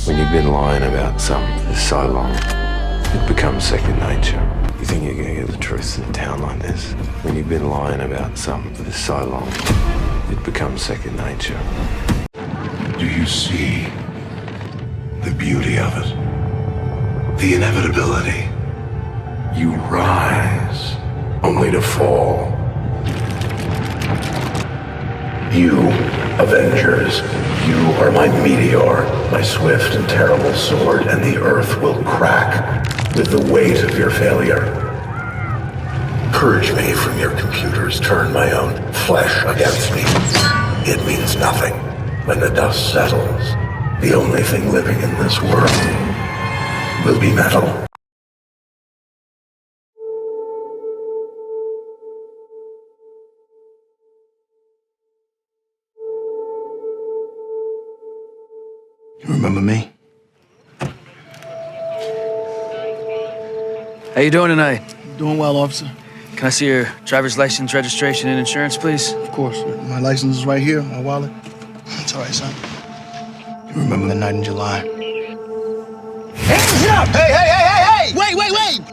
When you've been lying about something for so long, it becomes second nature. You think you're gonna get the truth in a town like this? When you've been lying about something for so long, it becomes second nature. Do you see the beauty of it? The inevitability. You rise, only to fall. You, Avengers, you are my meteor, my swift and terrible sword, and the earth will crack with the weight of your failure. Purge me from your computers, turn my own flesh against me. It means nothing. When the dust settles, the only thing living in this world will be metal. You remember me? How you doing tonight? Doing well, officer. Can I see your driver's license, registration, and insurance, please? Of course. My license is right here, my wallet. It's all right, son. You remember the night in July? Hands up! Hey! Wait!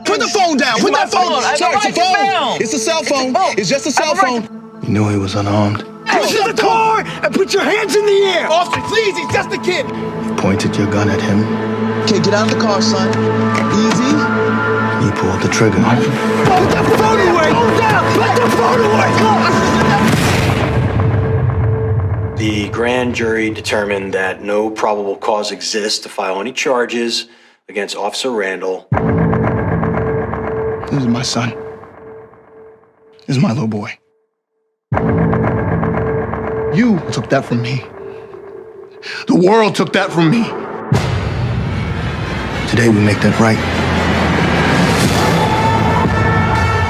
Put the phone down! Put that phone down! Sir, it's a phone! It's a cell phone! It's just a cell phone! You knew he was unarmed. Push the car and put your hands in the air! Officer, please, he's just a kid! You pointed your gun at him. Okay, get out of the car, son. Easy. You pulled the trigger. Put the phone away! Put the phone away! The grand jury determined that no probable cause exists to file any charges against Officer Randall. This is my son. This is my little boy. You took that from me. The world took that from me. Today we make that right.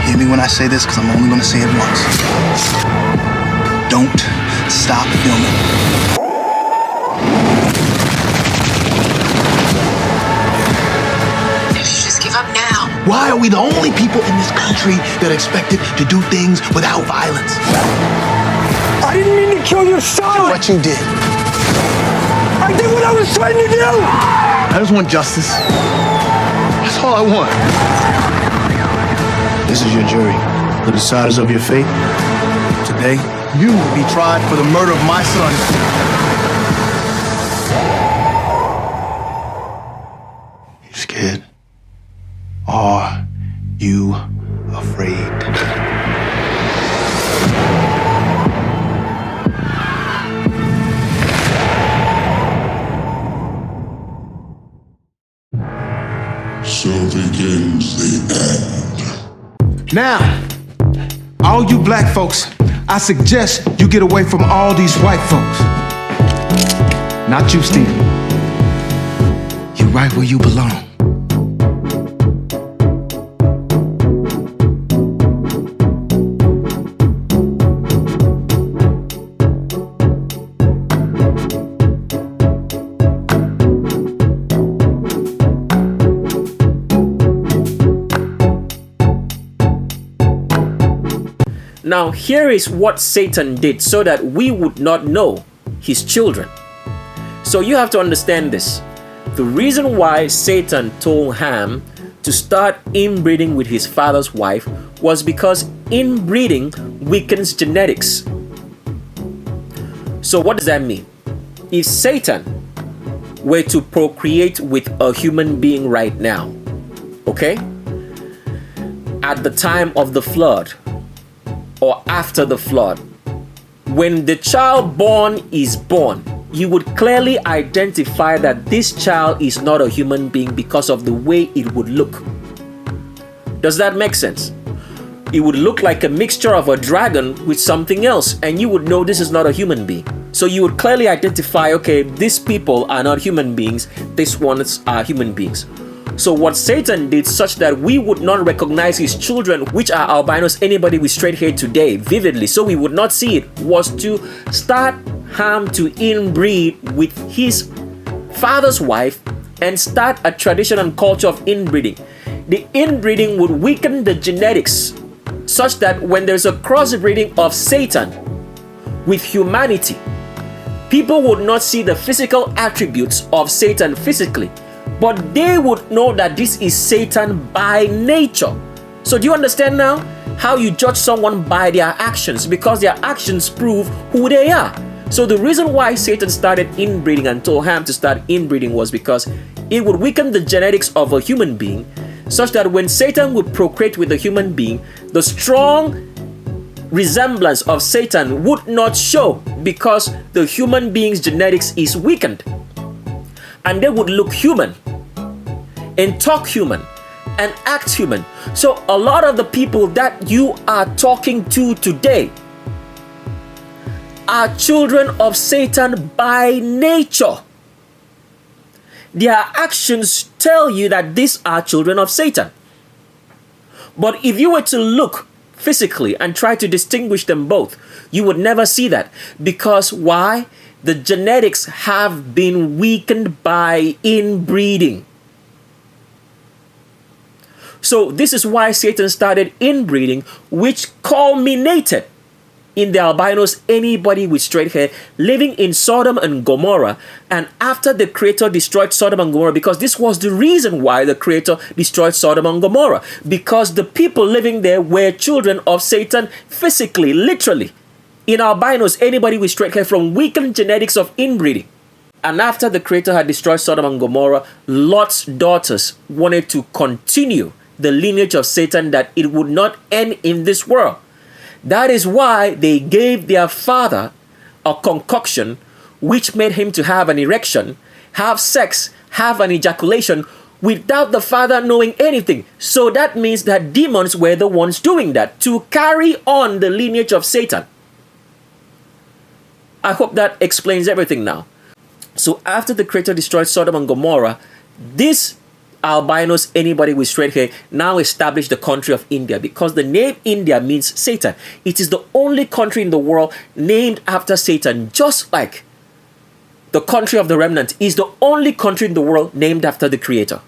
Hear me when I say this, because I'm only going to say it once. Don't stop filming. You should just give up now. Why are we the only people in this country that are expected to do things without violence? I didn't mean to kill your son! What you did. I did what I was trying to do! I just want justice. That's all I want. This is your jury. The deciders of your fate. Today, you will be tried for the murder of my son. You scared? Are you afraid? So begins the end. Now, all you black folks, I suggest you get away from all these white folks. Not you, Steve. You're right where you belong. Now, here is what Satan did so that we would not know his children. So you have to understand this. The reason why Satan told Ham to start inbreeding with his father's wife was because inbreeding weakens genetics. So what does that mean? If Satan were to procreate with a human being right now, okay, at the time of the flood, or after the flood, when the child born is born, you would clearly identify that this child is not a human being because of the way it would look. Does that make sense? It would look like a mixture of a dragon with something else, and you would know this is not a human being. So you would clearly identify, okay, these people are not human beings, these ones are human beings. So what Satan did such that we would not recognize his children, which are albinos, anybody with straight hair today, vividly, so we would not see it, was to start Ham to inbreed with his father's wife and start a tradition and culture of inbreeding. The inbreeding would weaken the genetics such that when there's a crossbreeding of Satan with humanity, People would not see the physical attributes of Satan physically, but they would know that this is Satan by nature. So do you understand now how you judge someone by their actions? Because their actions prove who they are. So the reason why Satan started inbreeding and told Ham to start inbreeding was because it would weaken the genetics of a human being, such that when Satan would procreate with a human being, the strong resemblance of Satan would not show, because the human being's genetics is weakened. And they would look human and talk human and act human. So a lot of the people that you are talking to today are children of Satan by nature. Their actions tell you that these are children of Satan. But if you were to look physically and try to distinguish them both, you would never see that. Because why? The genetics have been weakened by inbreeding. So this is why Satan started inbreeding, which culminated in the albinos, anybody with straight hair, living in Sodom and Gomorrah. And after the Creator destroyed Sodom and Gomorrah, because this was the reason why the Creator destroyed Sodom and Gomorrah, because the people living there were children of Satan physically, literally. In albinos, anybody with straight hair, from weakened genetics of inbreeding. And after the Creator had destroyed Sodom and Gomorrah, Lot's daughters wanted to continue the lineage of Satan, that it would not end in this world. That is why they gave their father a concoction which made him to have an erection, have sex, have an ejaculation without the father knowing anything. So that means that demons were the ones doing that to carry on the lineage of Satan. I hope that explains everything now. So after the Creator destroyed Sodom and Gomorrah, this albinos, anybody with straight hair, now established the country of India, because the name India means Satan. It is the only country in the world named after Satan, just like the country of the remnant is the only country in the world named after the Creator.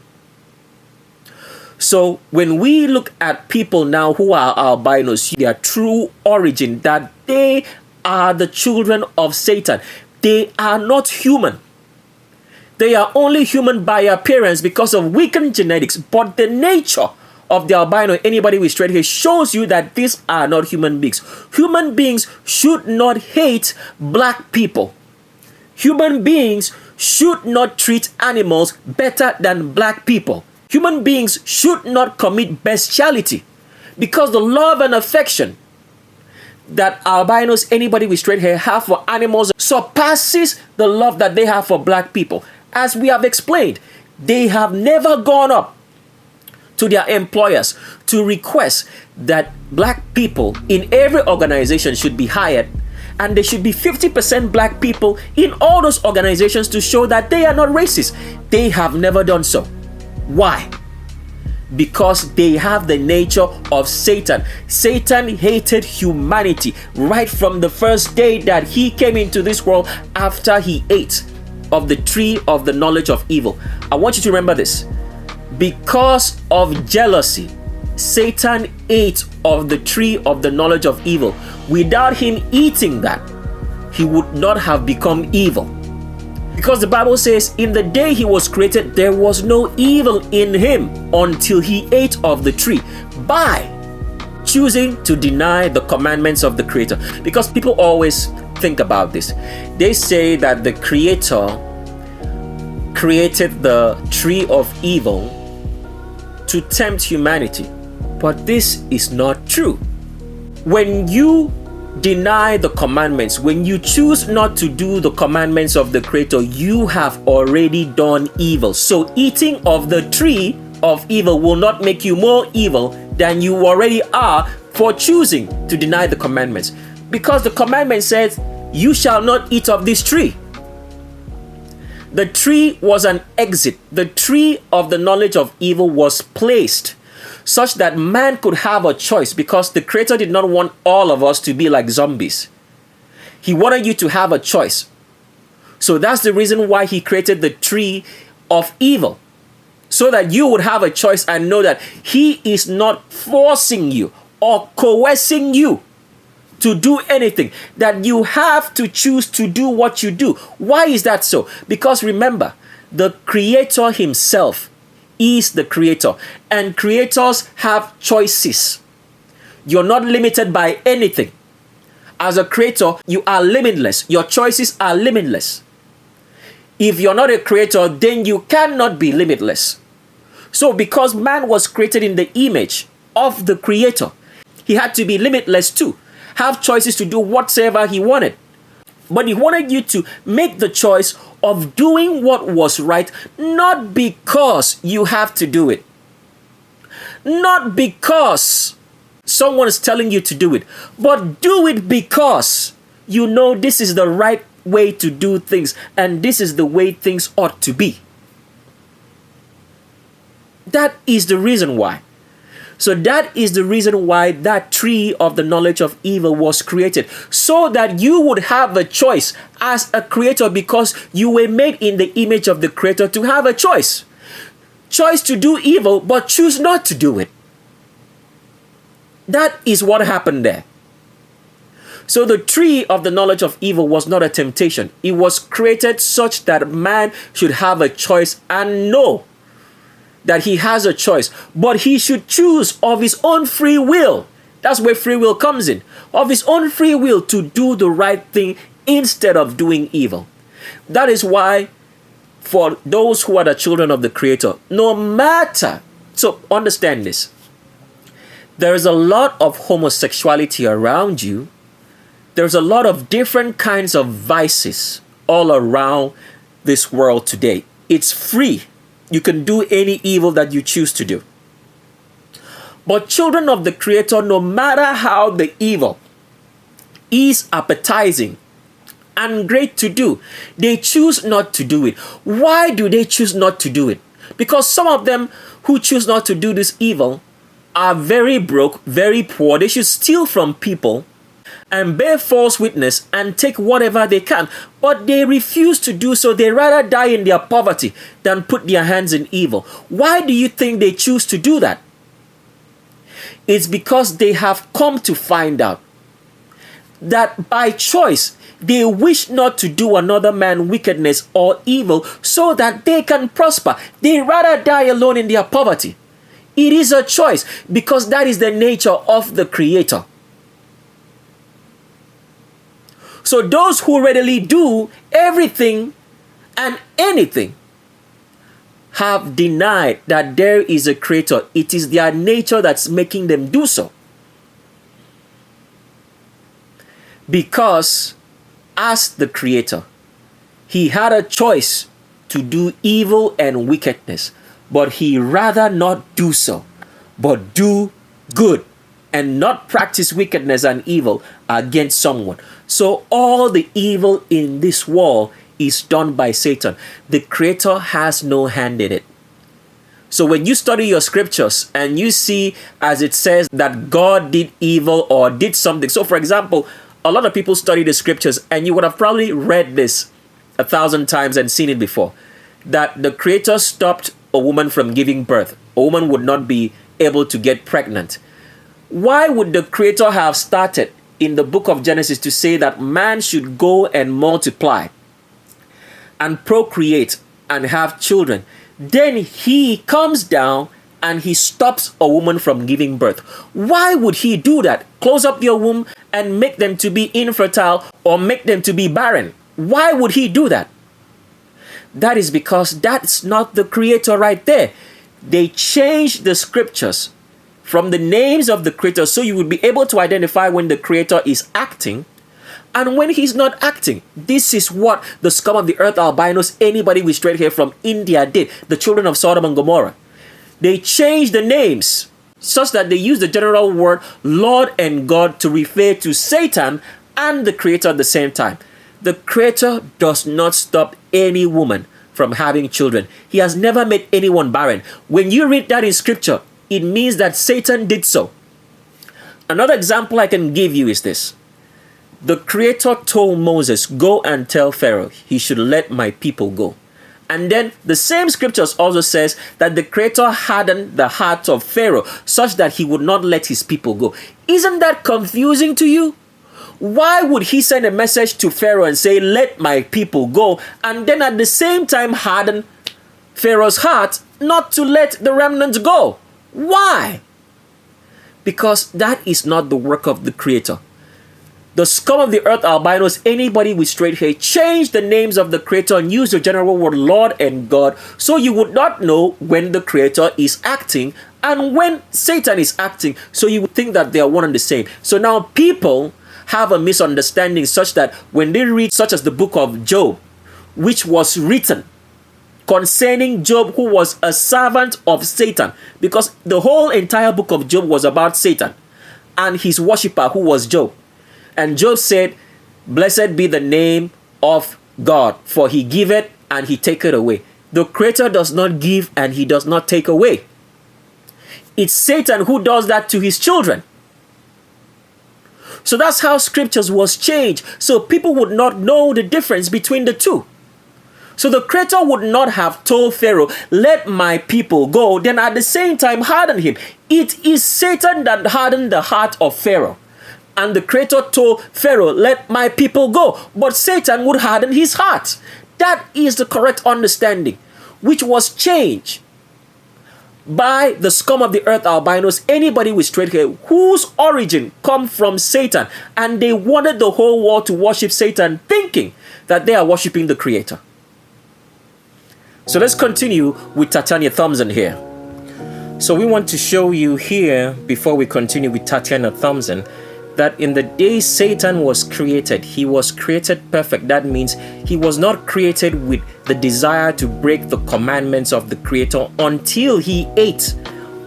So when we look at people now who are albinos, their true origin, that they are the children of Satan. They are not human. They are only human by appearance because of weakened genetics. But the nature of the albino, anybody with straight hair, shows you that these are not human beings. Human beings should not hate black people. Human beings should not treat animals better than black people. Human beings should not commit bestiality, because the love and affection that albinos, anybody with straight hair, have for animals surpasses the love that they have for black people. As we have explained, they have never gone up to their employers to request that black people in every organization should be hired, and there should be 50% black people in all those organizations to show that they are not racist. They have never done so. Why? Because they have the nature of Satan. Satan hated humanity right from the first day that he came into this world after he ate of the tree of the knowledge of evil. I want you to remember this. Because of jealousy, Satan ate of the tree of the knowledge of evil. Without him eating that, he would not have become evil. Because the Bible says, in the day he was created, there was no evil in him until he ate of the tree, by choosing to deny the commandments of the Creator. Because people always think about this. They say that the Creator created the tree of evil to tempt humanity. But this is not true. When you deny the commandments, when you choose not to do the commandments of the Creator, you have already done evil. So eating of the tree of evil will not make you more evil than you already are for choosing to deny the commandments. Because the commandment says, you shall not eat of this tree. The tree was an exit. The tree of the knowledge of evil was placed such that man could have a choice, because the Creator did not want all of us to be like zombies. He wanted you to have a choice. So that's the reason why he created the tree of evil, so that you would have a choice and know that he is not forcing you or coercing you to do anything, that you have to choose to do what you do. Why is that so? Because remember, the Creator himself is the Creator, and creators have choices. You're not limited by anything. As a creator, you are limitless. Your choices are limitless. If you're not a creator, then you cannot be limitless. So because man was created in the image of the Creator, he had to be limitless too, have choices to do whatsoever he wanted. But he wanted you to make the choice of doing what was right, not because you have to do it, not because someone is telling you to do it, but do it because you know this is the right way to do things and this is the way things ought to be. That is the reason why. So that is the reason why that tree of the knowledge of evil was created, so that you would have a choice as a creator, because you were made in the image of the Creator to have a choice. Choice to do evil, but choose not to do it. That is what happened there. So the tree of the knowledge of evil was not a temptation. It was created such that man should have a choice and know that he has a choice, but he should choose of his own free will. That's where free will comes in. Of his own free will to do the right thing instead of doing evil. That is why for those who are the children of the Creator, no matter, so understand this, there is a lot of homosexuality around you. There's a lot of different kinds of vices all around this world today. It's free. You can do any evil that you choose to do. But children of the Creator, no matter how the evil is appetizing and great to do, they choose not to do it. Why do they choose not to do it? Because some of them who choose not to do this evil are very broke, very poor. They should steal from people and bear false witness and take whatever they can, but they refuse to do so. They rather die in their poverty than put their hands in evil. Why do you think they choose to do that? It's because they have come to find out that by choice they wish not to do another man wickedness or evil so that they can prosper. They rather die alone in their poverty. It is a choice because that is the nature of the Creator. So those who readily do everything and anything have denied that there is a Creator. It is their nature that's making them do so. Because as the Creator, he had a choice to do evil and wickedness, but he rather not do so, but do good and not practice wickedness and evil against someone. So all the evil in this world is done by Satan. The Creator has no hand in it. So when you study your scriptures and you see, as it says, that God did evil or did something. So for example, a lot of people study the scriptures and you would have probably read this 1,000 times and seen it before, that the Creator stopped a woman from giving birth. A woman would not be able to get pregnant. Why would the Creator have started in the book of Genesis to say that man should go and multiply and procreate and have children? Then he comes down and he stops a woman from giving birth. Why would he do that? Close up your womb and make them to be infertile or make them to be barren. Why would he do that? That is because that's not the Creator right there. They changed the scriptures from the names of the Creator so you would be able to identify when the Creator is acting and when he's not acting. This is what the scum of the earth, albinos, anybody with straight hair from India did. The children of Sodom and Gomorrah. They changed the names such that they used the general word Lord and God to refer to Satan and the Creator at the same time. The Creator does not stop any woman from having children. He has never made anyone barren. When you read that in scripture, it means that Satan did so. Another example I can give you is this. The Creator told Moses, go and tell Pharaoh he should let my people go. And then the same scriptures also says that the Creator hardened the heart of Pharaoh such that he would not let his people go. Isn't that confusing to you? why would he send a message to Pharaoh and say, let my people go, and then at the same time harden Pharaoh's heart not to let the remnants go? Why? Because that is not the work of the Creator. The scum of the earth, albinos, anybody with straight hair, change the names of the Creator and use the general word Lord and God, so you would not know when the Creator is acting and when Satan is acting, so you would think that they are one and the same. So now people have a misunderstanding such that when they read such as the book of Job, which was written concerning Job, who was a servant of Satan, because the whole entire book of Job was about Satan and his worshipper, who was Job. And Job said, blessed be the name of God, for he giveth and he taketh away. The Creator does not give and he does not take away. It's Satan who does that to his children. So that's how scriptures was changed, so people would not know the difference between the two. So the Creator would not have told Pharaoh, let my people go, then at the same time harden him. It is Satan that hardened the heart of Pharaoh. And the Creator told Pharaoh, let my people go. But Satan would harden his heart. That is the correct understanding, which was changed by the scum of the earth, albinos, anybody with straight hair, whose origin come from Satan. And they wanted the whole world to worship Satan, thinking that they are worshiping the Creator. So let's continue with Tatiana Thompson here. So we want to show you here, before we continue with Tatiana Thompson, that in the day Satan was created, he was created perfect. That means he was not created with the desire to break the commandments of the Creator until he ate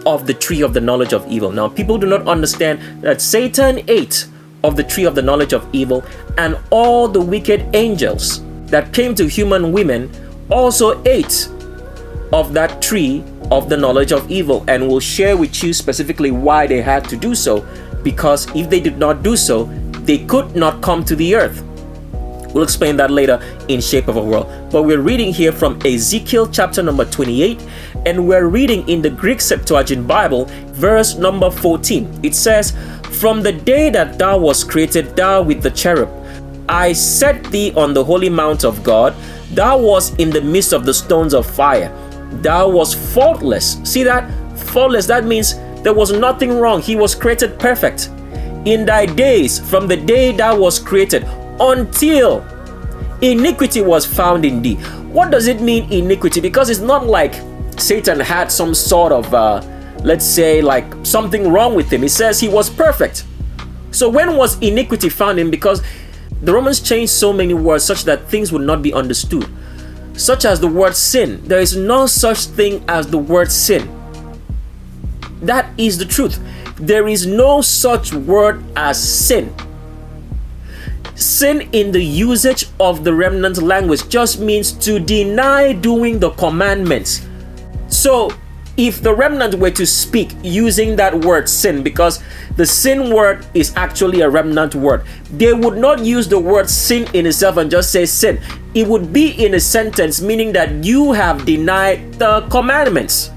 of the tree of the knowledge of evil. Now, people do not understand that Satan ate of the tree of the knowledge of evil, and all the wicked angels that came to human women also ate of that tree of the knowledge of evil, and will share with you specifically why they had to do so. Because if they did not do so, they could not come to the earth. We'll explain that later in Shape of a World. But we're reading here from Ezekiel chapter number 28, and we're reading in the Greek Septuagint Bible, verse number 14. It says, from the day that thou was created, thou with the cherub, I set thee on the holy mount of God. Thou wast in the midst of the stones of fire. Thou wast faultless. See that? Faultless. That means there was nothing wrong. He was created perfect. In thy days, from the day thou was created, until iniquity was found in thee. What does it mean, iniquity? Because it's not like Satan had some sort of, let's say, like something wrong with him. It says he was perfect. So when was iniquity found in him? Because the Romans changed so many words such that things would not be understood. Such as the word sin. There is no such thing as the word sin. That is the truth. There is no such word as sin. Sin in the usage of the remnant language just means to deny doing the commandments. So if the remnant were to speak using that word sin, because the sin word is actually a remnant word, they would not use the word sin in itself and just say sin. It would be in a sentence, meaning that you have denied the commandments.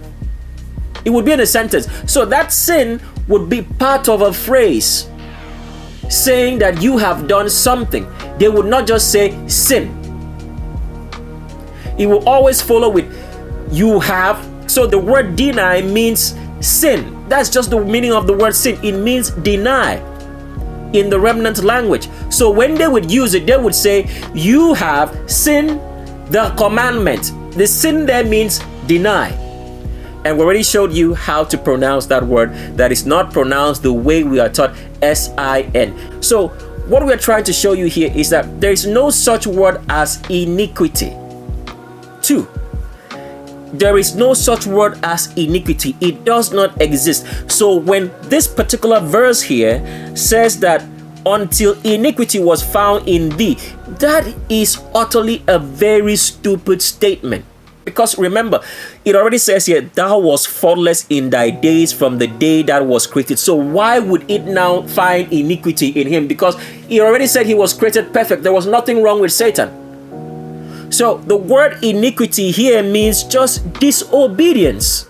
It would be in a sentence. So that sin would be part of a phrase saying that you have done something. They would not just say sin. It will always follow with you have. So the word deny means sin. That's just the meaning of the word sin. It means deny in the remnant language. So when they would use it, they would say you have sinned the commandment. The sin there means deny. And we already showed you how to pronounce that word that is not pronounced the way we are taught, S-I-N. So what we are trying to show you here is that there is no such word as iniquity. 2, there is no such word as iniquity. It does not exist. So when this particular verse here says that until iniquity was found in thee, that is utterly a very stupid statement. Because remember, it already says here, thou wast faultless in thy days from the day that was created. So why would it now find iniquity in him? Because he already said he was created perfect. There was nothing wrong with Satan. So the word iniquity here means just disobedience.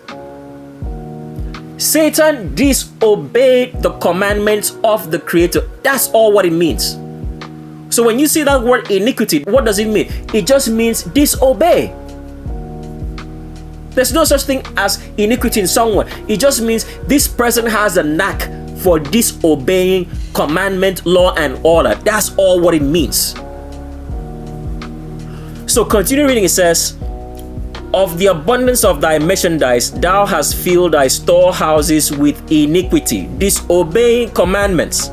Satan disobeyed the commandments of the Creator. That's all what it means. So when you see that word iniquity, what does it mean? It just means disobey. There's no such thing as iniquity in someone. It just means this person has a knack for disobeying commandment, law, and order. That's all what it means. So continue reading. It says, of the abundance of thy merchandise, thou hast filled thy storehouses with iniquity, disobeying commandments,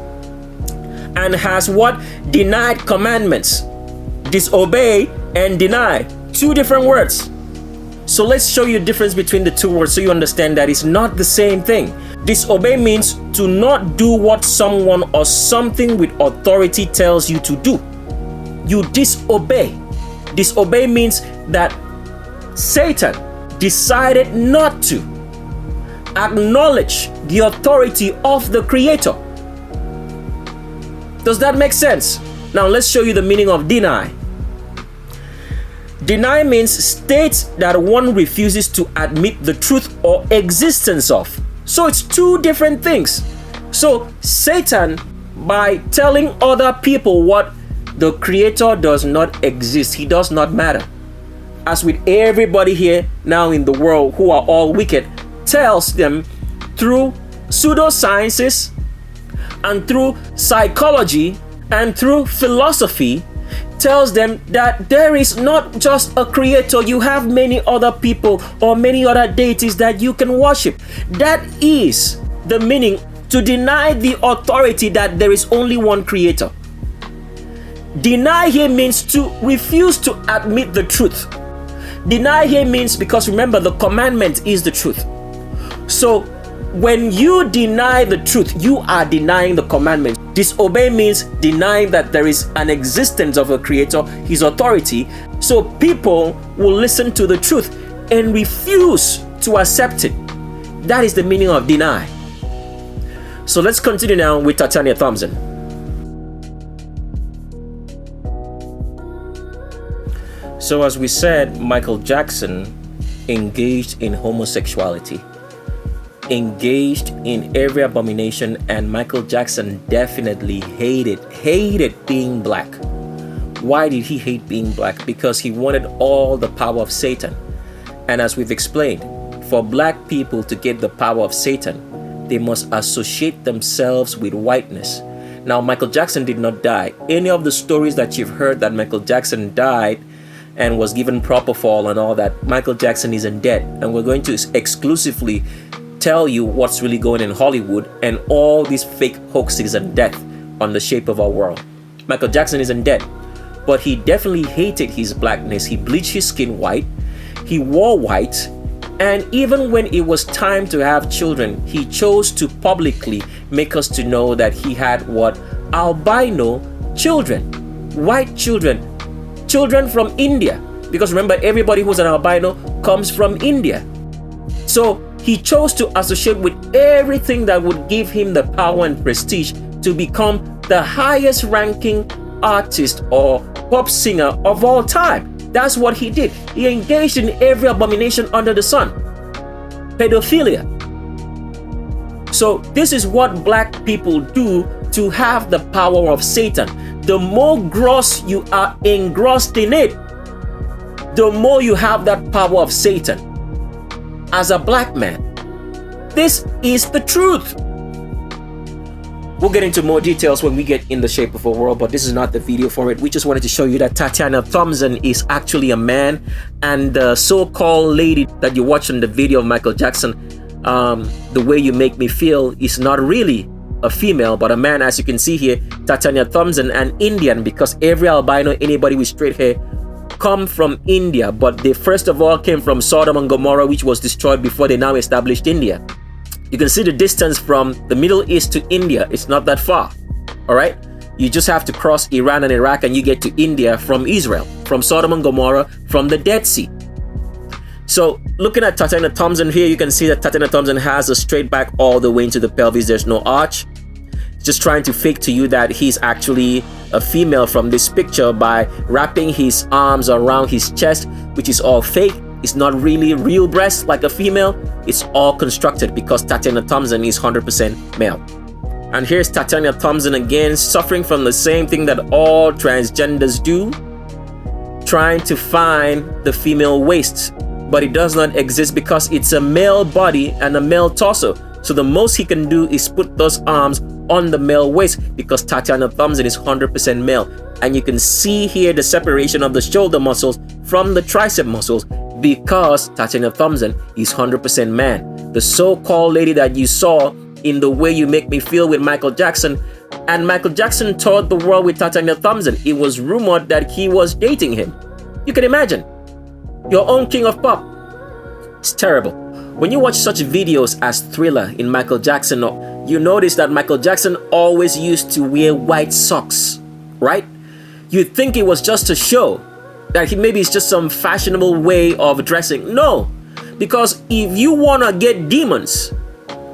and has what? Denied commandments. Disobey and deny. Two different words. So let's show you the difference between the two words so you understand that it's not the same thing. Disobey means to not do what someone or something with authority tells you to do. You disobey. Disobey means that Satan decided not to acknowledge the authority of the Creator. Does that make sense? Now let's show you the meaning of deny. Deny means states that one refuses to admit the truth or existence of. So it's two different things. So Satan, by telling other people what the Creator does not exist, he does not matter, as with everybody here now in the world who are all wicked, tells them through pseudosciences and through psychology and through philosophy, tells them that there is not just a creator, you have many other people or many other deities that you can worship. That is the meaning, to deny the authority that there is only one creator. Deny here means to refuse to admit the truth. Deny here means, because remember, the commandment is the truth. So when you deny the truth, you are denying the commandment. Disobey means denying that there is an existence of a creator, his authority. So people will listen to the truth and refuse to accept it. That is the meaning of deny. So let's continue now with Tatiana Thompson. So as we said, Michael Jackson engaged in homosexuality, engaged in every abomination, and Michael Jackson definitely hated being black. Why did he hate being black? Because he wanted all the power of Satan. And as we've explained, for black people to get the power of Satan, they must associate themselves with whiteness. Now, Michael Jackson did not die. Any of the stories that you've heard that Michael Jackson died and was given propofol and all that, Michael Jackson isn't dead. And we're going to exclusively tell you what's really going in Hollywood and all these fake hoaxes and death on the shape of our world. Michael Jackson isn't dead, but he definitely hated his blackness. He bleached his skin white, he wore white, and even when it was time to have children, he chose to publicly make us to know that he had what? Albino children, white children, children from India. Because remember, everybody who's an albino comes from India. So he chose to associate with everything that would give him the power and prestige to become the highest ranking artist or pop singer of all time. That's what he did. He engaged in every abomination under the sun. Pedophilia. So this is what black people do to have the power of Satan. The more gross you are engrossed in it, the more you have that power of Satan as a black man. This is the truth. We'll get into more details when we get in the shape of a world, but this is not the video for it. We just wanted to show you that Tatiana Thompson is actually a man, and the so-called lady that you watch in the video of Michael Jackson, The Way You Make Me Feel, is not really a female, but a man. As you can see here, Tatiana Thompson, an Indian, because every albino, anybody with straight hair, come from India, but they first of all came from Sodom and Gomorrah, which was destroyed before they now established India. You can see the distance from the Middle East to India. It's not that far. All right. You just have to cross Iran and Iraq and you get to India from Israel, from Sodom and Gomorrah, from the Dead Sea. So looking at Tatiana Thompson here, you can see that Tatiana Thompson has a straight back all the way into the pelvis. There's no arch. Just trying to fake to you that he's actually a female from this picture by wrapping his arms around his chest, which is all fake. It's not really real breasts like a female. It's all constructed because Tatiana Thompson is 100% male. And here's Tatiana Thompson again, suffering from the same thing that all transgenders do, trying to find the female waist, but it does not exist because it's a male body and a male torso. So the most he can do is put those arms on the male waist, because Tatiana Thompson is 100% male. And you can see here the separation of the shoulder muscles from the tricep muscles, because Tatiana Thompson is 100% man. The so-called lady that you saw in The Way You Make Me Feel with Michael Jackson, and Michael Jackson toured the world with Tatiana Thompson. It was rumored that he was dating him. You can imagine. Your own king of pop. It's terrible. When you watch such videos as Thriller in Michael Jackson, you notice that Michael Jackson always used to wear white socks, right? You'd think it was just a show, that maybe it's just some fashionable way of dressing. No, because if you want to get demons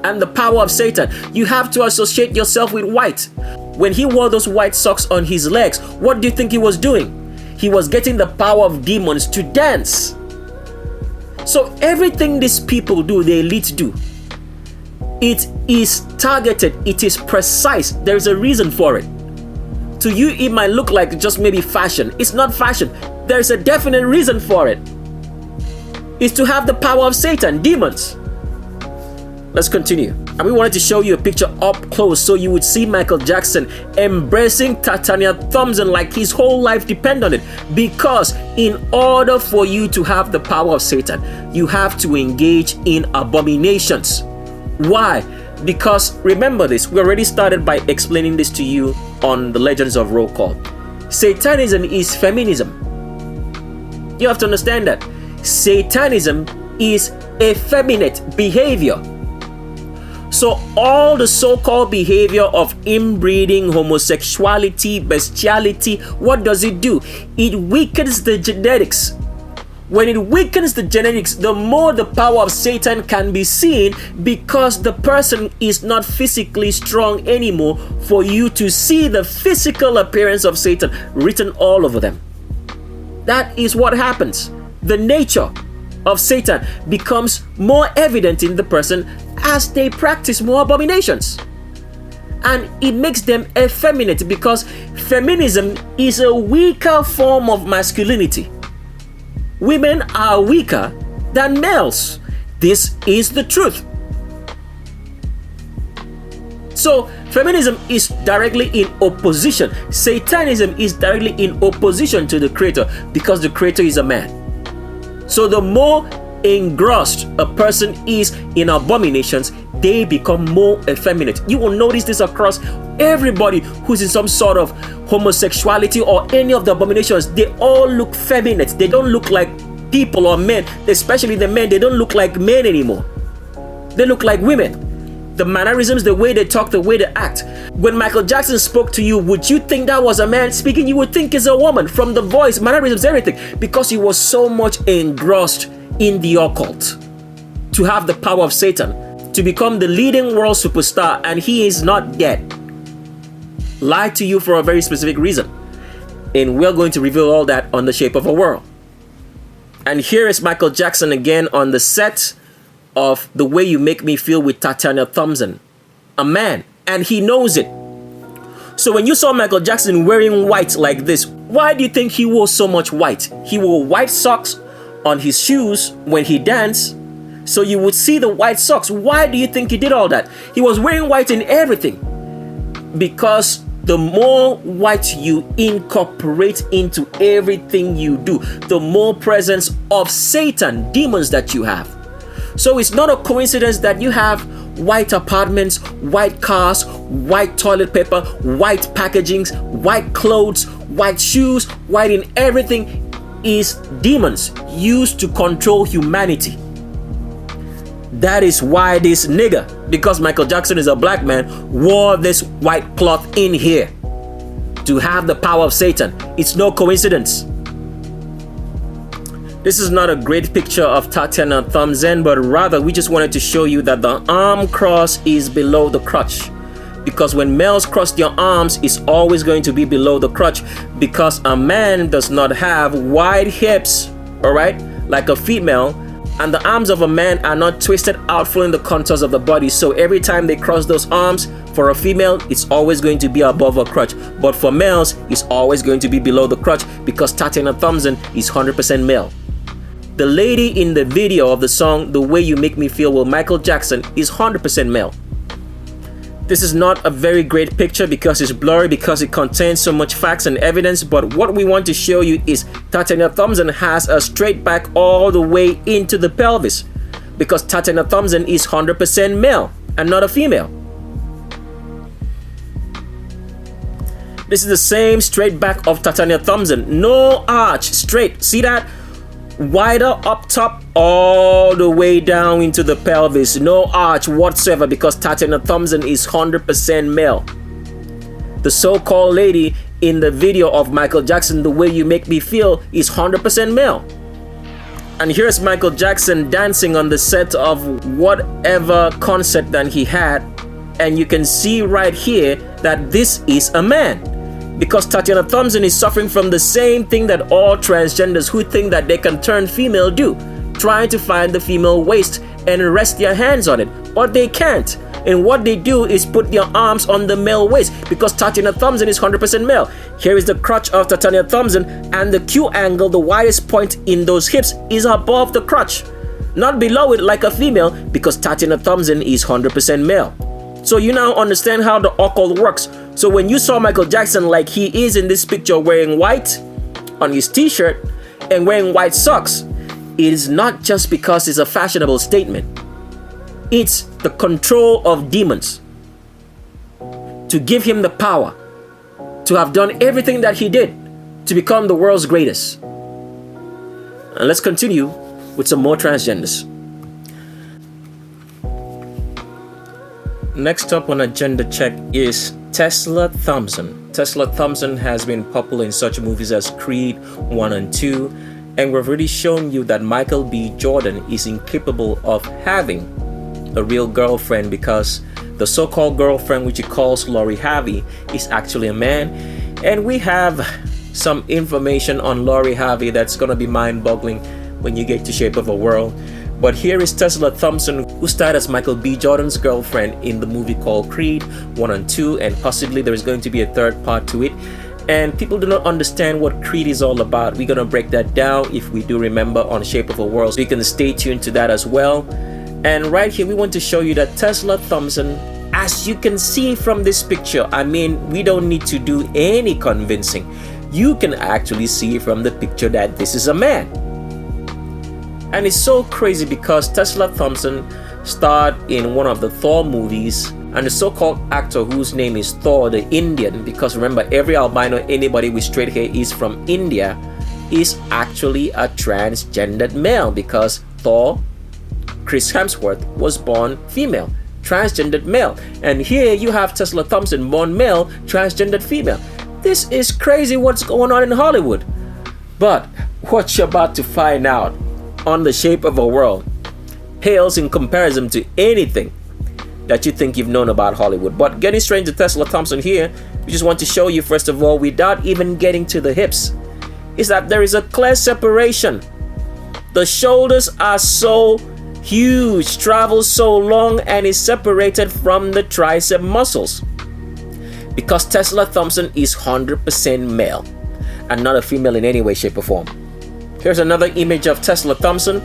and the power of Satan, you have to associate yourself with white. When he wore those white socks on his legs, what do you think he was doing? He was getting the power of demons to dance. So everything these people do, the elite do, it is targeted, it is precise. There's a reason for it. To you, it might look like just maybe fashion. It's not fashion. There's a definite reason for it. It's to have the power of Satan, demons. Let's continue. And we wanted to show you a picture up close so you would see Michael Jackson embracing Tatiana Thompson like his whole life depends on it. Because in order for you to have the power of Satan, you have to engage in abominations. Why? Because remember this, we already started by explaining this to you on the Legends of Roll Call. Satanism is feminism. You have to understand that. Satanism is effeminate behavior. So all the so-called behavior of inbreeding, homosexuality, bestiality, what does it do? It weakens the genetics. When it weakens the genetics, the more the power of Satan can be seen, because the person is not physically strong anymore for you to see the physical appearance of Satan written all over them. That is what happens. The nature of Satan becomes more evident in the person as they practice more abominations. And it makes them effeminate, because feminism is a weaker form of masculinity. Women are weaker than males. This is the truth. So feminism is directly in opposition. Satanism is directly in opposition to the Creator, because the Creator is a man. So the more engrossed a person is in abominations, they become more effeminate. You will notice this across everybody who's in some sort of homosexuality or any of the abominations. They all look feminine. They don't look like people or men, especially the men. They don't look like men anymore. They look like women. The mannerisms, the way they talk, the way they act. When Michael Jackson spoke to you, would you think that was a man speaking? You would think it's a woman, from the voice, mannerisms, everything, because he was so much engrossed in the occult to have the power of Satan, to become the leading world superstar, and he is not dead. Lied to you for a very specific reason. And we're going to reveal all that on The Shape of a World. And here is Michael Jackson again on the set of The Way You Make Me Feel with Tatiana Thompson. A man, and he knows it. So when you saw Michael Jackson wearing white like this, why do you think he wore so much white? He wore white socks on his shoes when he danced, so you would see the white socks. Why do you think he did all that? He was wearing white in everything. Because the more white you incorporate into everything you do, the more presence of Satan, demons that you have. So it's not a coincidence that you have white apartments, white cars, white toilet paper, white packagings, white clothes, white shoes, white in everything. Is demons used to control humanity. That is why this nigga, because Michael Jackson is a black man, wore this white cloth in here to have the power of Satan. It's no coincidence. This is not a great picture of Tatiana Thompson, but rather we just wanted to show you that the arm cross is below the crotch. Because when males cross their arms, it's always going to be below the crotch, because a man does not have wide hips, all right, like a female, And the arms of a man are not twisted out following the contours of the body. So every time they cross those arms, for a female, it's always going to be above her crotch. But for males, it's always going to be below the crotch because Tatiana Thompson is 100% male. The lady in the video of the song The Way You Make Me Feel with Michael Jackson is 100% male. This is not a very great picture because it's blurry, because it contains so much facts and evidence, but what we want to show you is Tatiana Thompson has a straight back all the way into the pelvis because Tatiana Thompson is 100% male and not a female. This is the same straight back of Tatiana Thompson. No arch, straight. See that? Wider up top all the way down into the pelvis. No arch whatsoever because Tatiana Thompson is 100% male. The so-called lady in the video of Michael Jackson, The Way You Make Me Feel, is 100% male. And here's Michael Jackson dancing on the set of whatever concert that he had. And you can see right here that this is a man. Because Tatiana Thompson is suffering from the same thing that all transgenders who think that they can turn female do. Trying to find the female waist and rest their hands on it. But they can't. And what they do is put their arms on the male waist because Tatiana Thompson is 100% male. Here is the crotch of Tatiana Thompson and the Q angle, the widest point in those hips, is above the crotch. Not below it like a female because Tatiana Thompson is 100% male. So you now understand how the occult works. So when you saw Michael Jackson like he is in this picture wearing white on his t-shirt and wearing white socks, it is not just because it's a fashionable statement. It's the control of demons to give him the power to have done everything that he did to become the world's greatest. And let's continue with some more transgenders. Next up on agenda check is Tesla Thompson. Tesla Thompson has been popular in such movies as Creed 1 and 2, and we've already shown you that Michael B. Jordan is incapable of having a real girlfriend because the so-called girlfriend, which he calls Lori Harvey, is actually a man. And we have some information on Lori Harvey that's gonna be mind-boggling when you get to Shape of a World. But here is Tesla Thompson, who starred as Michael B. Jordan's girlfriend in the movie called Creed 1 and 2, and possibly there is going to be a third part to it. And people do not understand what Creed is all about. We're gonna break that down if we do remember on Shape of a World, so you can stay tuned to that as well. And right here we want to show you that Tesla Thompson, as you can see from this picture, I mean, we don't need to do any convincing. You can actually see from the picture that this is a man. And it's so crazy because Tesla Thompson starred in one of the Thor movies, and the so-called actor whose name is Thor the Indian, because remember, every albino, anybody with straight hair is from India, is actually a transgendered male because Thor, Chris Hemsworth, was born female, transgendered male. And here you have Tesla Thompson, born male, transgendered female. This is crazy what's going on in Hollywood. But what you're about to find out on The Shape of a World pales in comparison to anything that you think you've known about Hollywood. But getting straight into Tesla Thompson here, we just want to show you first of all, without even getting to the hips, is that there is a clear separation. The shoulders are so huge, travel so long, and is separated from the tricep muscles because Tesla Thompson is 100% male and not a female in any way, shape, or form. Here's another image of Tesla Thompson.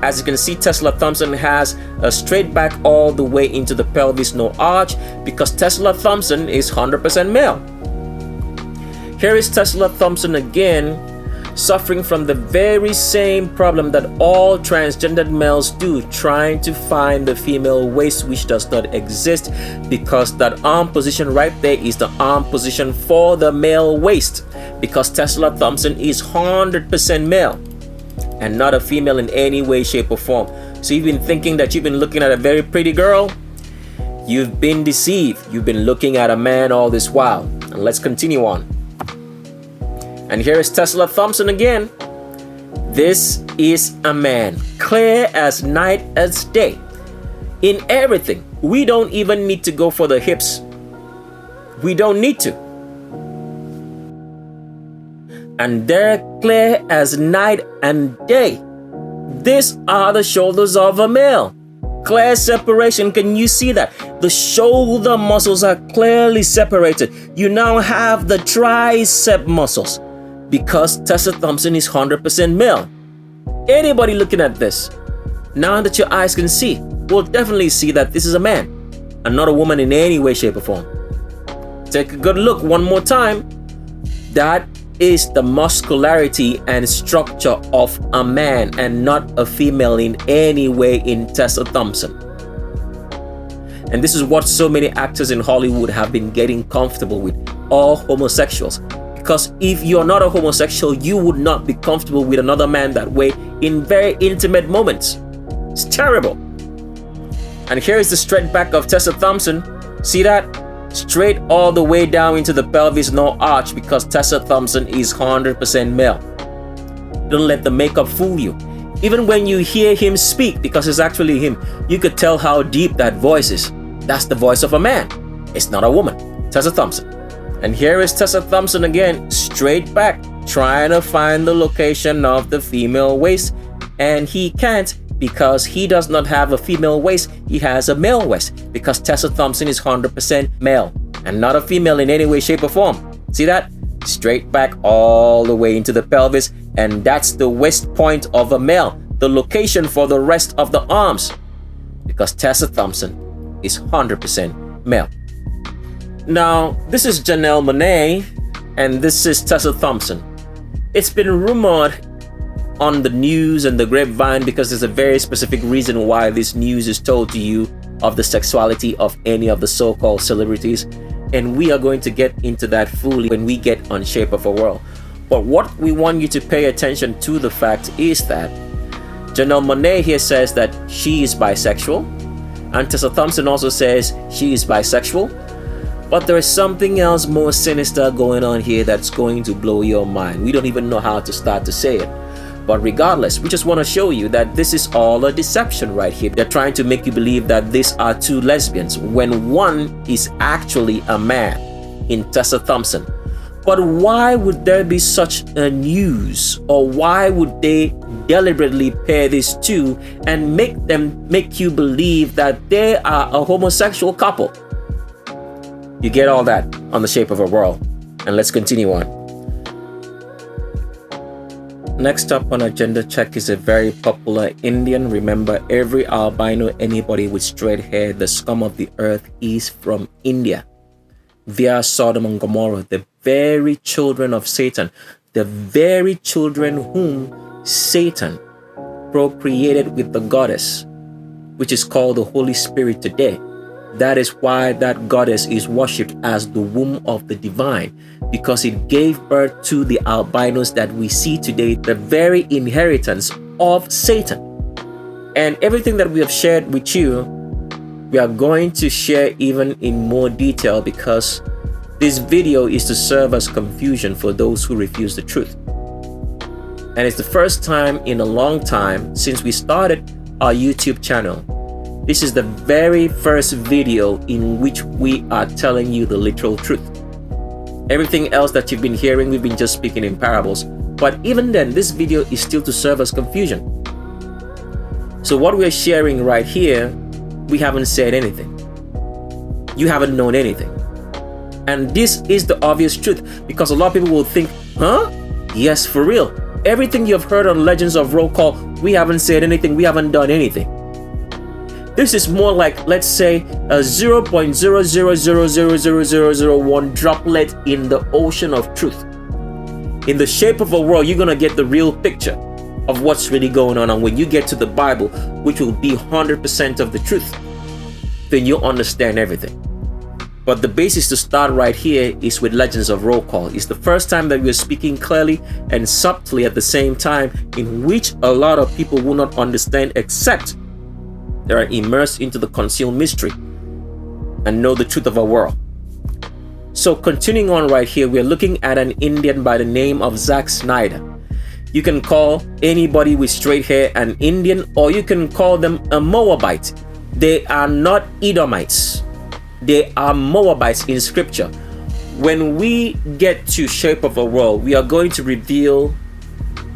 As you can see, Tesla Thompson has a straight back all the way into the pelvis, no arch, because Tesla Thompson is 100% male. Here is Tesla Thompson again, suffering from the very same problem that all transgendered males do, trying to find the female waist, which does not exist, because that arm position right there is the arm position for the male waist, because Tesla Thompson is 100% male and not a female in any way, shape, or form. So you've been thinking that you've been looking at a very pretty girl? You've been deceived. You've been looking at a man all this while. And let's continue on. And here is Tesla Thompson again. This is a man, clear as night as day. In everything, we don't even need to go for the hips. We don't need to. And they're clear as night and day. These are the shoulders of a male. Clear separation. Can you see that? The shoulder muscles are clearly separated. You now have the tricep muscles because Tessa Thompson is 100% male. Anybody looking at this, now that your eyes can see, will definitely see that this is a man and not a woman in any way, shape, or form. Take a good look one more time. That is the muscularity and structure of a man and not a female in any way in Tessa Thompson. And this is what so many actors in Hollywood have been getting comfortable with, all homosexuals. Because if you're not a homosexual, you would not be comfortable with another man that way in very intimate moments. It's terrible. And here is the straight back of Tessa Thompson. See that? Straight all the way down into the pelvis, no arch, because Tessa Thompson is 100% male. Don't let the makeup fool you. Even when you hear him speak, because it's actually him, you could tell how deep that voice is. That's the voice of a man. It's not a woman. Tessa Thompson. And here is Tessa Thompson again, straight back, trying to find the location of the female waist. And he can't, because he does not have a female waist, he has a male waist, because Tessa Thompson is 100% male and not a female in any way, shape, or form. See that? Straight back all the way into the pelvis, and that's the waist point of a male, the location for the rest of the arms, because Tessa Thompson is 100% male. Now, this is Janelle Monáe, and this is Tessa Thompson. It's been rumored on the news and the grapevine, because there's a very specific reason why this news is told to you of the sexuality of any of the so-called celebrities, and we are going to get into that fully when we get on Shape of a World. But what we want you to pay attention to the fact is that Janelle Monáe here says that she is bisexual, and Tessa Thompson also says she is bisexual, but there is something else more sinister going on here that's going to blow your mind. We don't even know how to start to say it. But regardless, we just want to show you that this is all a deception right here. They're trying to make you believe that these are two lesbians when one is actually a man in Tessa Thompson. But why would there be such a news, or why would they deliberately pair these two and make you believe that they are a homosexual couple? You get all that on the Shape of a World. And let's continue on. Next up on Agenda Check is a very popular Indian. Remember, every albino, anybody with straight hair, the scum of the earth, is from India. Via Sodom and Gomorrah, the very children of Satan, the very children whom Satan procreated with the goddess, which is called the Holy Spirit today. That is why that goddess is worshipped as the womb of the divine, because it gave birth to the albinos that we see today, the very inheritance of Satan. And everything that we have shared with you, we are going to share even in more detail, because this video is to serve as confusion for those who refuse the truth. And it's the first time in a long time since we started our YouTube channel. This is the very first video in which we are telling you the literal truth. Everything else that you've been hearing, we've been just speaking in parables. But even then, this video is still to serve as confusion. So what we're sharing right here, we haven't said anything. You haven't known anything. And this is the obvious truth, because a lot of people will think, huh? Yes, for real. Everything you've heard on Legends of Roll Call, we haven't said anything, we haven't done anything. This is more like, let's say, a 0.0000001 droplet in the ocean of truth. In the Shape of a World, you're going to get the real picture of what's really going on. And when you get to the Bible, which will be 100% of the truth, then you'll understand everything. But the basis to start right here is with Legends of Roll Call. It's the first time that we're speaking clearly and subtly at the same time, in which a lot of people will not understand, except they are immersed into the concealed mystery and know the truth of our world. So continuing on right here, we're looking at an Indian by the name of Zack Snyder. You can call anybody with straight hair an Indian, or you can call them a Moabite. They are not Edomites. They are Moabites in scripture. When we get to Shape of a World, we are going to reveal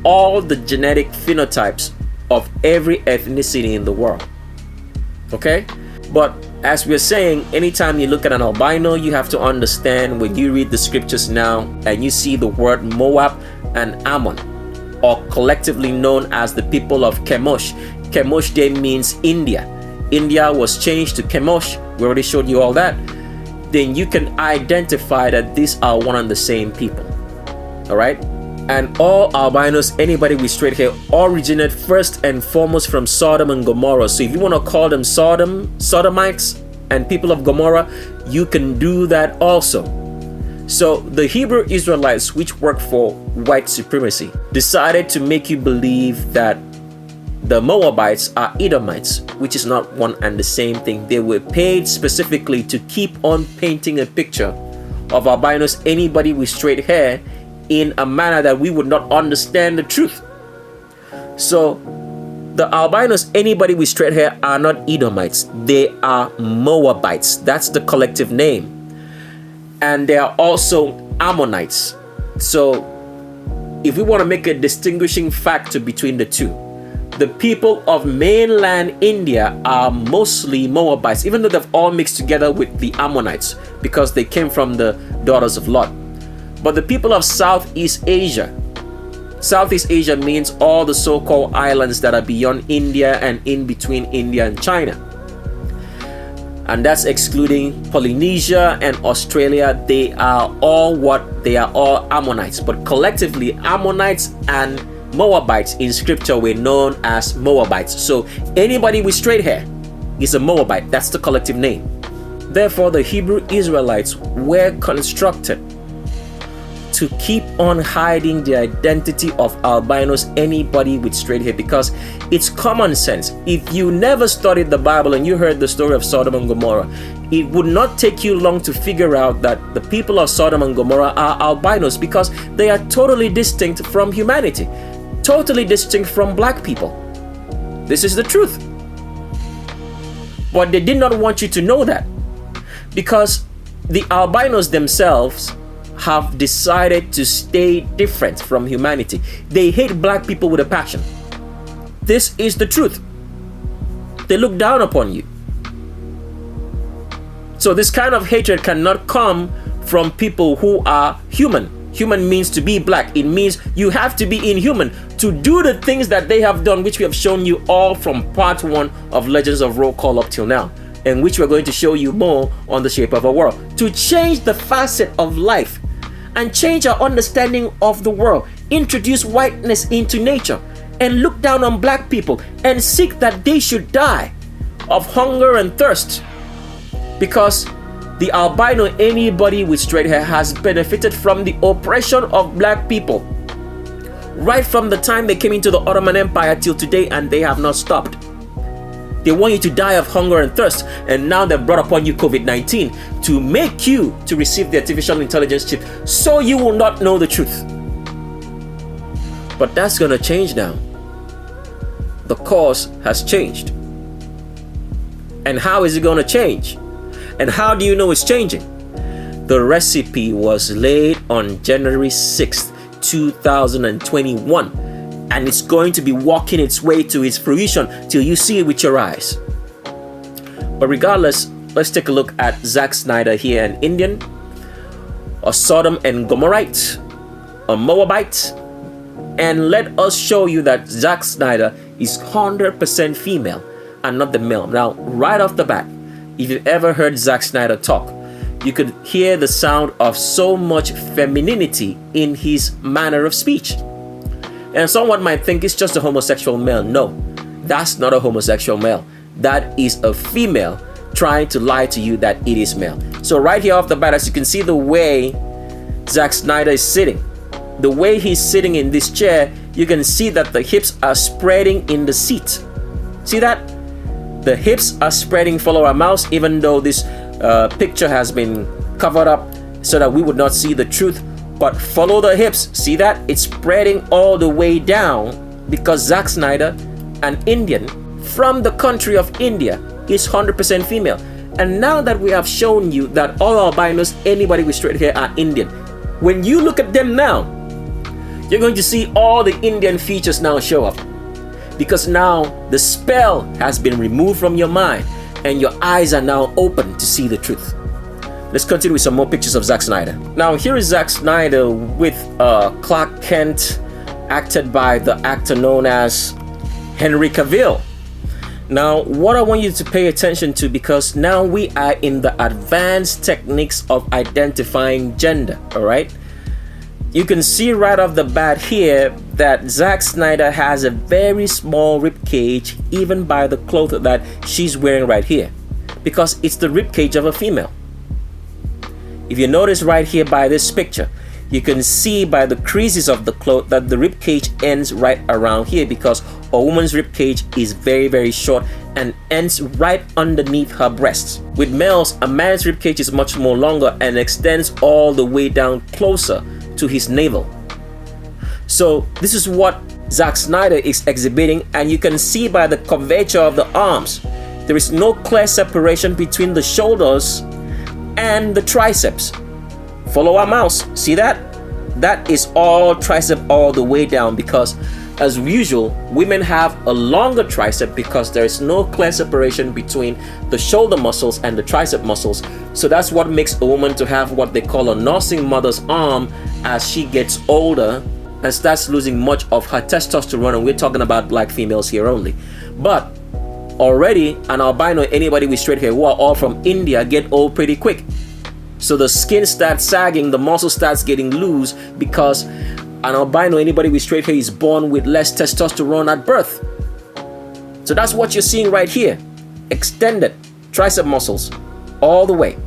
all the genetic phenotypes of every ethnicity in the world. Okay? But as we're saying, anytime you look at an albino, you have to understand when you read the scriptures now and you see the word Moab and Ammon, or collectively known as the people of Chemosh. Chemosh there means India. India was changed to Chemosh. We already showed you all that. Then you can identify that these are one and the same people. All right? And all albinos, anybody with straight hair, originate first and foremost from Sodom and Gomorrah. So if you want to call them Sodomites and people of Gomorrah, you can do that also. So the Hebrew Israelites, which work for white supremacy, decided to make you believe that the Moabites are Edomites, which is not one and the same thing. They were paid specifically to keep on painting a picture of albinos, anybody with straight hair, in a manner that we would not understand the truth. So the albinos, anybody with straight hair, are not Edomites. They are Moabites. That's the collective name. And they are also Ammonites. So if we want to make a distinguishing factor between the two, the people of mainland India are mostly Moabites, even though they've all mixed together with the Ammonites because they came from the daughters of Lot. But the people of Southeast Asia means all the so-called islands that are beyond India and in between India and China. And that's excluding Polynesia and Australia. They are all Ammonites. But collectively, Ammonites and Moabites in scripture were known as Moabites. So anybody with straight hair is a Moabite. That's the collective name. Therefore, the Hebrew Israelites were constructed to keep on hiding the identity of albinos, anybody with straight hair, because it's common sense. If you never studied the Bible and you heard the story of Sodom and Gomorrah, it would not take you long to figure out that the people of Sodom and Gomorrah are albinos, because they are totally distinct from humanity, totally distinct from black people. This is the truth. But they did not want you to know that, because the albinos themselves have decided to stay different from humanity. They hate black people with a passion. This is the truth. They look down upon you. So this kind of hatred cannot come from people who are human. Human means to be black. It means you have to be inhuman to do the things that they have done, which we have shown you all from part 1 of Legends of Roll Call up till now, and which we're going to show you more on The Shape of a World. To change the facet of life and change our understanding of the world, introduce whiteness into nature, and look down on black people and seek that they should die of hunger and thirst. Because the albino, anybody with straight hair, has benefited from the oppression of black people right from the time they came into the Ottoman Empire till today, and they have not stopped. They want you to die of hunger and thirst, and now they've brought upon you COVID-19 to make you to receive the artificial intelligence chip so you will not know the truth. But that's going to change now. The course has changed. And how is it going to change? And how do you know it's changing? The recipe was laid on January 6th, 2021. And it's going to be walking its way to its fruition till you see it with your eyes. But regardless, let's take a look at Zack Snyder here, an Indian, a Sodom and Gomorrite, a Moabite, and let us show you that Zack Snyder is 100% female and not the male. Now, right off the bat, if you've ever heard Zack Snyder talk, you could hear the sound of so much femininity in his manner of speech. And someone might think it's just a homosexual male. No, that's not a homosexual male. That is a female trying to lie to you that it is male. So right here off the bat, as you can see the way Zack Snyder is sitting, the way he's sitting in this chair, you can see that the hips are spreading in the seat. See that? The hips are spreading. Follow our mouse, even though this picture has been covered up so that we would not see the truth. But follow the hips. See that? It's spreading all the way down because Zack Snyder, an Indian from the country of India, is 100% female. And now that we have shown you that all albinos, anybody with straight hair, are Indian, when you look at them now, you're going to see all the Indian features now show up. because now the spell has been removed from your mind and your eyes are now open to see the truth. Let's continue with some more pictures of Zack Snyder. Now here is Zack Snyder with Clark Kent, acted by the actor known as Henry Cavill. Now what I want you to pay attention to, because now we are in the advanced techniques of identifying gender, all right? You can see right off the bat here that Zack Snyder has a very small rib cage, even by the clothes that she's wearing right here, because it's the rib cage of a female. If you notice right here by this picture, you can see by the creases of the cloth that the rib cage ends right around here, because a woman's rib cage is very, very short and ends right underneath her breasts. With males, a man's rib cage is much more longer and extends all the way down closer to his navel. So this is what Zack Snyder is exhibiting, and you can see by the curvature of the arms, there is no clear separation between the shoulders and the triceps. Follow our mouse, see that? That is all tricep all the way down, because as usual, women have a longer tricep because there is no clear separation between the shoulder muscles and the tricep muscles. So that's what makes a woman to have what they call a nursing mother's arm as she gets older and starts losing much of her testosterone. And we're talking about black females here only. But already an albino, anybody with straight hair who are all from India, get old pretty quick. So the skin starts sagging, the muscle starts getting loose, because an albino, anybody with straight hair, is born with less testosterone at birth. So that's what you're seeing right here. Extended tricep muscles all the way,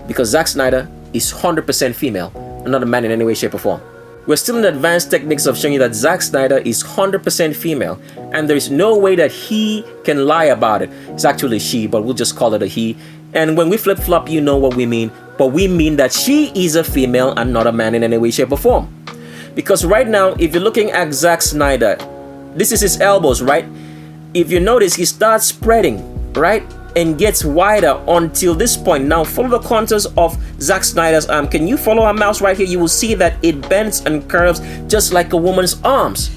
because Zack Snyder is 100% female and not a man in any way, shape or form. We're still in advanced techniques of showing you that Zack Snyder is 100% female, and there is no way that he can lie about it. It's actually she, but we'll just call it a he. And when we flip-flop, you know what we mean. But we mean that she is a female and not a man in any way, shape or form. Because right now, if you're looking at Zack Snyder, this is his elbows, right? If you notice, he starts spreading, right? And gets wider until this point. Now follow the contours of Zack Snyder's arm. Can you follow our mouse right here? You will see that it bends and curves just like a woman's arms.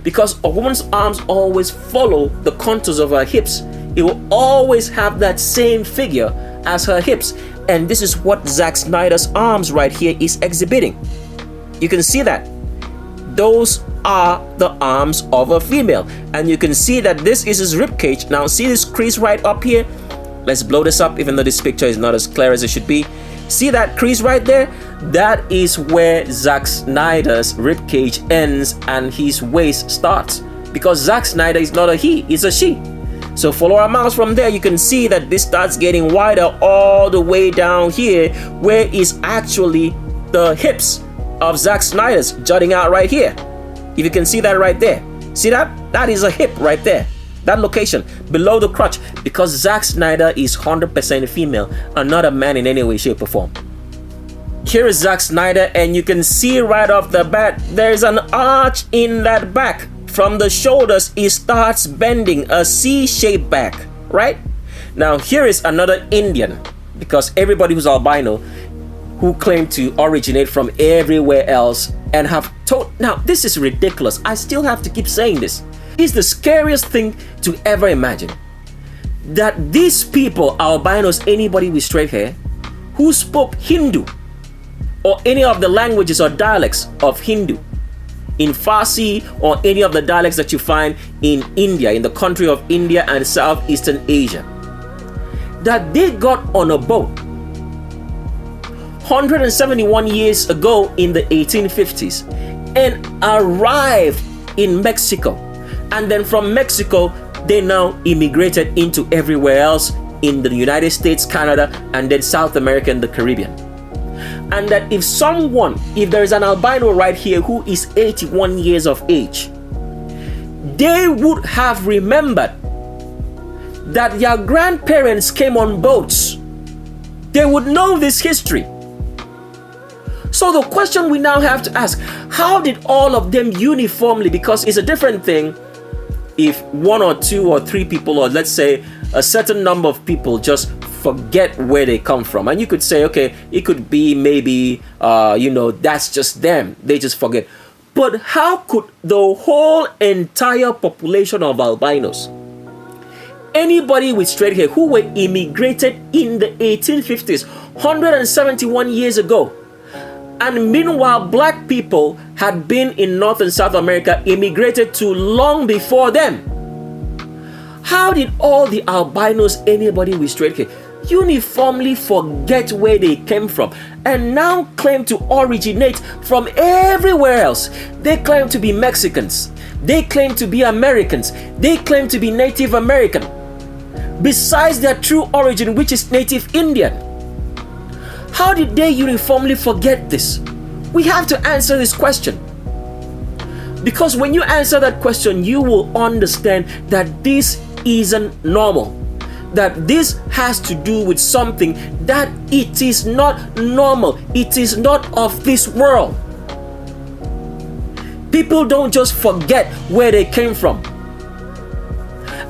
Because a woman's arms always follow the contours of her hips. It will always have that same figure as her hips. And this is what Zack Snyder's arms right here is exhibiting. You can see that. Those are the arms of a female, and you can see that this is his rib cage. Now see this crease right up here? Let's blow this up, even though this picture is not as clear as it should be. See that crease right there? That is where Zack Snyder's rib cage ends and his waist starts, because Zack Snyder is not a he, it's a she. So follow our mouse from there. You can see that this starts getting wider all the way down here, where is actually the hips of Zack Snyder's jutting out right here. If you can see that right there, see that? That is a hip right there, that location below the crotch, because Zack Snyder is 100% female and not a man in any way, shape or form. Here is Zack Snyder, and you can see right off the bat there's an arch in that back. From the shoulders it starts bending, a C-shaped back, right? Now here is another Indian, because everybody who's albino who claim to originate from everywhere else and have told, now this is ridiculous, I still have to keep saying this, it's the scariest thing to ever imagine, that these people, albinos, anybody with straight hair who spoke Hindu or any of the languages or dialects of Hindu, in Farsi or any of the dialects that you find in India, in the country of India and Southeastern Asia, that they got on a boat 171 years ago in the 1850s and arrived in Mexico, and then from Mexico they now immigrated into everywhere else in the United States, Canada, and then South America and the Caribbean. And that if there is an albino right here who is 81 years of age, they would have remembered that their grandparents came on boats. They would know this history. So the question we now have to ask, how did all of them uniformly, because it's a different thing if one or two or three people, or let's say a certain number of people, just forget where they come from. And you could say, okay, it could be maybe, that's just them. They just forget. But how could the whole entire population of albinos, anybody with straight hair who were immigrated in the 1850s, 171 years ago, and meanwhile black people had been in North and South America immigrated to long before them, how did all the albinos, anybody with straight hair, uniformly forget where they came from and now claim to originate from everywhere else? They claim to be Mexicans, they claim to be Americans, they claim to be Native American, besides their true origin, which is Native Indian. How did they uniformly forget this? We have to answer this question. Because when you answer that question, you will understand that this isn't normal. That this has to do with something that it is not normal. It is not of this world. People don't just forget where they came from.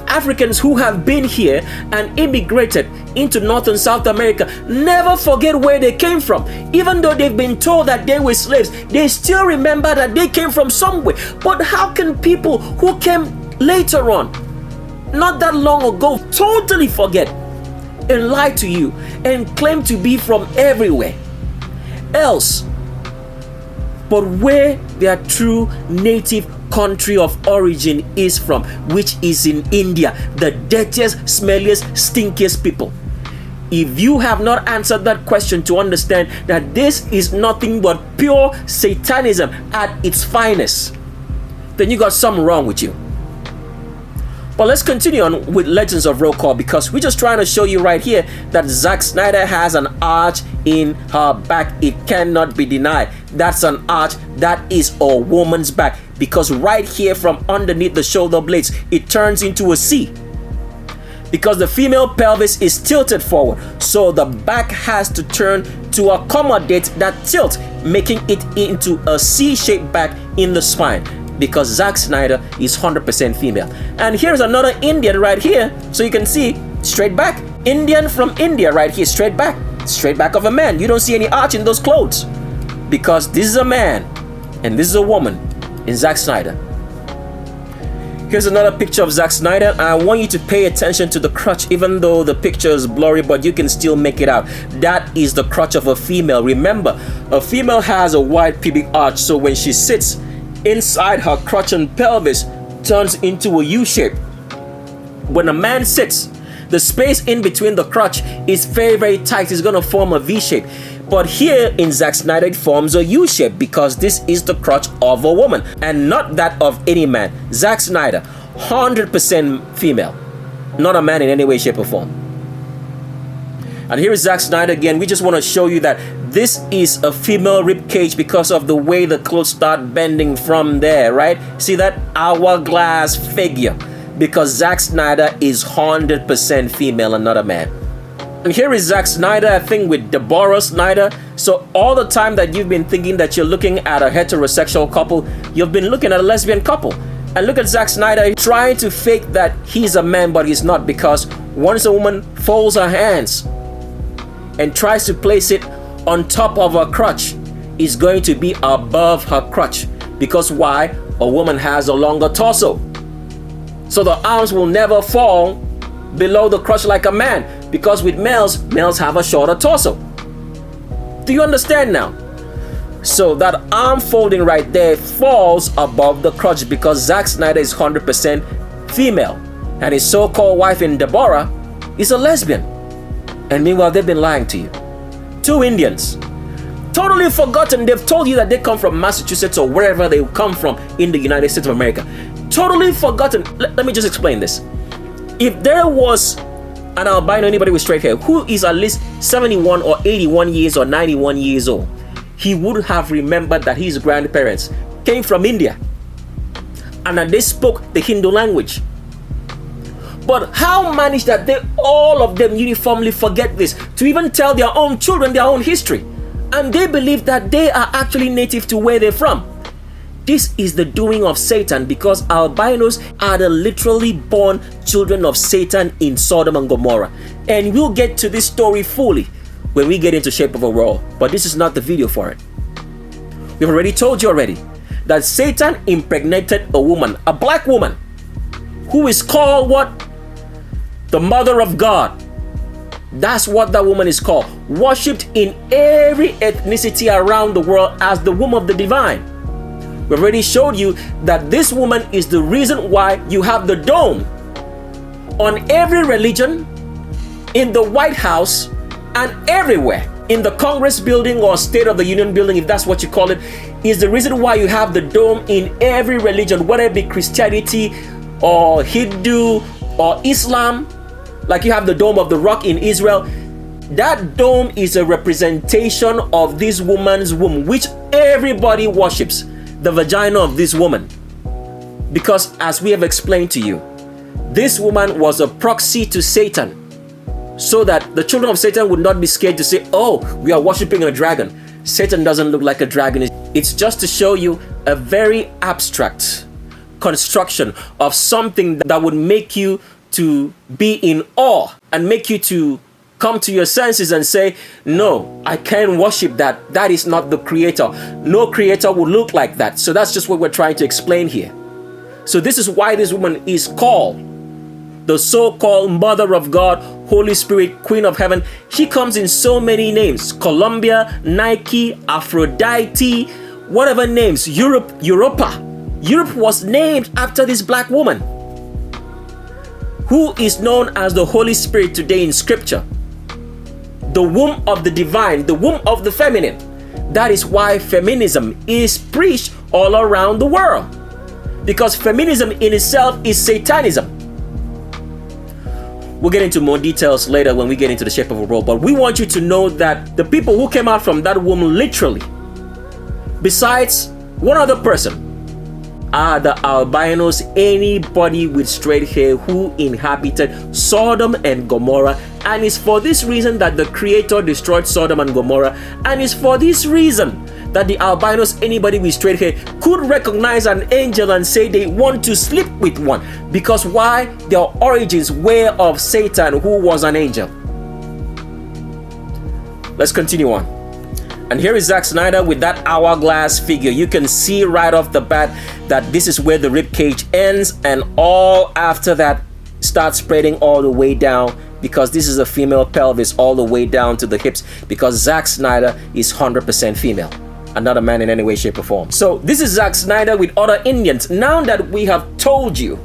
Africans who have been here and immigrated into North and South America never forget where they came from. Even though they've been told that they were slaves, they still remember that they came from somewhere. But how can people who came later on, not that long ago, totally forget and lie to you and claim to be from everywhere else but where their true native country of origin is from, which is in India, the dirtiest, smelliest, stinkiest people? If you have not answered that question to understand that this is nothing but pure Satanism at its finest, then you got something wrong with you. But let's continue on with Legends of Roll Call, because we're just trying to show you right here that Zack Snyder has an arch in her back. It cannot be denied. That's an arch. That is a woman's back, because right here from underneath the shoulder blades, it turns into a C. Because the female pelvis is tilted forward, so the back has to turn to accommodate that tilt, making it into a C-shaped back in the spine. Because Zack Snyder is 100% female. And here's another Indian right here, so you can see straight back. Indian from India right here, straight back of a man. You don't see any arch in those clothes, because this is a man and this is a woman in Zack Snyder. Here's another picture of Zack Snyder, and I want you to pay attention to the crotch. Even though the picture is blurry, but you can still make it out. That is the crotch of a female. Remember, a female has a wide pubic arch, so when she sits, inside her crotch and pelvis turns into a U shape. When a man sits, the space in between the crotch is very, very tight. It's going to form a V shape. But here in Zack Snyder, it forms a U shape, because this is the crotch of a woman and not that of any man. Zack Snyder, 100% female, not a man in any way, shape, or form. And here is Zack Snyder again. We just want to show you that this is a female rib cage because of the way the clothes start bending from there, right? See that hourglass figure? Because Zack Snyder is 100% female and not a man. And here is Zack Snyder, I think, with Deborah Snyder. So all the time that you've been thinking that you're looking at a heterosexual couple, you've been looking at a lesbian couple. And look at Zack Snyder trying to fake that he's a man, but he's not, because once a woman folds her hands and tries to place it on top of her crotch, is going to be above her crotch. Because why? A woman has a longer torso, so the arms will never fall below the crotch like a man, because with males have a shorter torso. Do you understand now? So that arm folding right there falls above the crotch, because Zack Snyder is 100% female, and his so-called wife in Deborah is a lesbian. And meanwhile, they've been lying to you. Two Indians, totally forgotten. They've told you that they come from Massachusetts or wherever they come from in the United States of America. Totally forgotten. Let me just explain this. If there was an albino, anybody with straight hair, who is at least 71 or 81 years or 91 years old, he would have remembered that his grandparents came from India and that they spoke the Hindu language. But how managed that all of them uniformly forget this, to even tell their own children their own history, and they believe that they are actually native to where they're from? This is the doing of Satan, because albinos are the literally born children of Satan in Sodom and Gomorrah. And we'll get to this story fully when we get into Shape of a World, but this is not the video for it. We've already told you already that Satan impregnated a woman, a black woman, who is called what? The mother of God. That's what that woman is called. Worshipped in every ethnicity around the world as the womb of the divine. We already showed you that this woman is the reason why you have the dome on every religion, in the White House, and everywhere. In the Congress building or State of the Union building, if that's what you call it, is the reason why you have the dome in every religion, whether it be Christianity or Hindu or Islam. Like you have the Dome of the Rock in Israel. That dome is a representation of this woman's womb, which everybody worships, the vagina of this woman. Because as we have explained to you, this woman was a proxy to Satan, so that the children of Satan would not be scared to say, oh, we are worshiping a dragon. Satan doesn't look like a dragon. It's just to show you a very abstract construction of something that would make you to be in awe and make you to come to your senses and say, no, I can't worship that. That is not the creator. No creator would look like that. So that's just what we're trying to explain here. So this is why this woman is called the so-called Mother of God, Holy Spirit, Queen of Heaven. She comes in so many names: Columbia, Nike, Aphrodite, whatever names. Europa was named after this black woman, who is known as the Holy Spirit today in scripture. The womb of the divine, the womb of the feminine. That is why feminism is preached all around the world, because feminism in itself is satanism. We'll get into more details later when we get into the shape of a role, but we want you to know that the people who came out from that womb literally, besides one other person, are the albinos, anybody with straight hair who inhabited Sodom and Gomorrah. And it's for this reason that the Creator destroyed Sodom and Gomorrah. And it's for this reason that the albinos, anybody with straight hair, could recognize an angel and say they want to sleep with one. Because why? Their origins were of Satan, who was an angel. Let's continue on. And here is Zack Snyder with that hourglass figure. You can see right off the bat that this is where the rib cage ends, and all after that starts spreading all the way down, because this is a female pelvis all the way down to the hips, because Zack Snyder is 100% female, and not a man in any way, shape, or form. So this is Zack Snyder with other Indians. Now that we have told you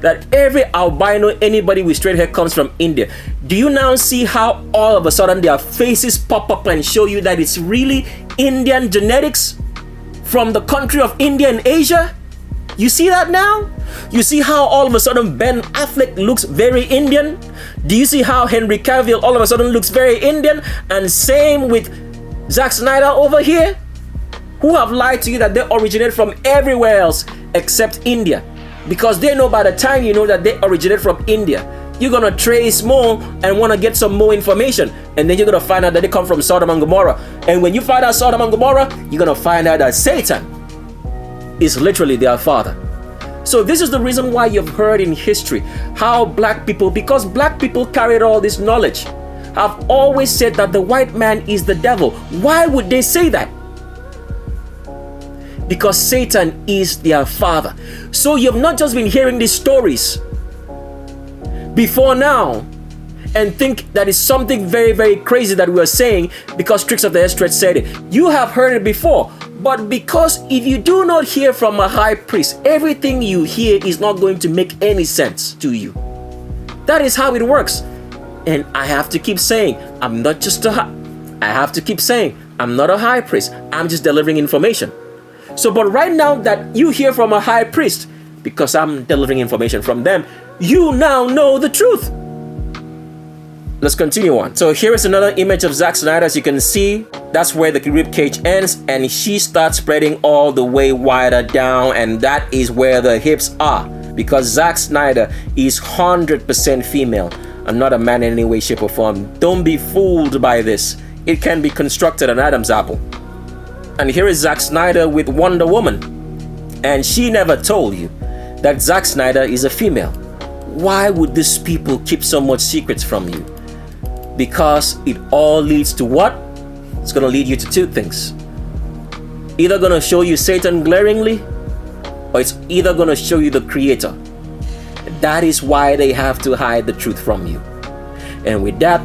that every albino, anybody with straight hair, comes from India, do you now see how all of a sudden their faces pop up and show you that it's really Indian genetics from the country of India and Asia? You see that now? You see how all of a sudden Ben Affleck looks very Indian? Do you see how Henry Cavill all of a sudden looks very Indian? And same with Zack Snyder over here, who have lied to you that they originate from everywhere else except India. Because they know by the time you know that they originate from India, you're gonna trace more and wanna get some more information, and then you're gonna find out that they come from Sodom and Gomorrah. And when you find out Sodom and Gomorrah, you're gonna find out that Satan is literally their father. So this is the reason why you've heard in history how black people, because black people carried all this knowledge, have always said that the white man is the devil. Why would they say that? Because Satan is their father. So you've not just been hearing these stories before now and think that it's something very, very crazy that we are saying because Tricks of the Estret said it. You have heard it before, but because if you do not hear from a high priest, everything you hear is not going to make any sense to you. That is how it works. And I have to keep saying, I'm not just I have to keep saying, I'm not a high priest. I'm just delivering information. So, but right now that you hear from a high priest, because I'm delivering information from them, you now know the truth. Let's continue on. So here is another image of Zack Snyder. As you can see, that's where the rib cage ends, and she starts spreading all the way wider down, and that is where the hips are, because Zack Snyder is 100% female and not a man in any way, shape, or form. Don't be fooled by this. It can be constructed an Adam's apple. And here is Zack Snyder with Wonder Woman. And she never told you that Zack Snyder is a female. Why would these people keep so much secrets from you? Because it all leads to what? It's going to lead you to two things. either going to show you Satan glaringly, or it's either going to show you the Creator. That is why they have to hide the truth from you. And with that,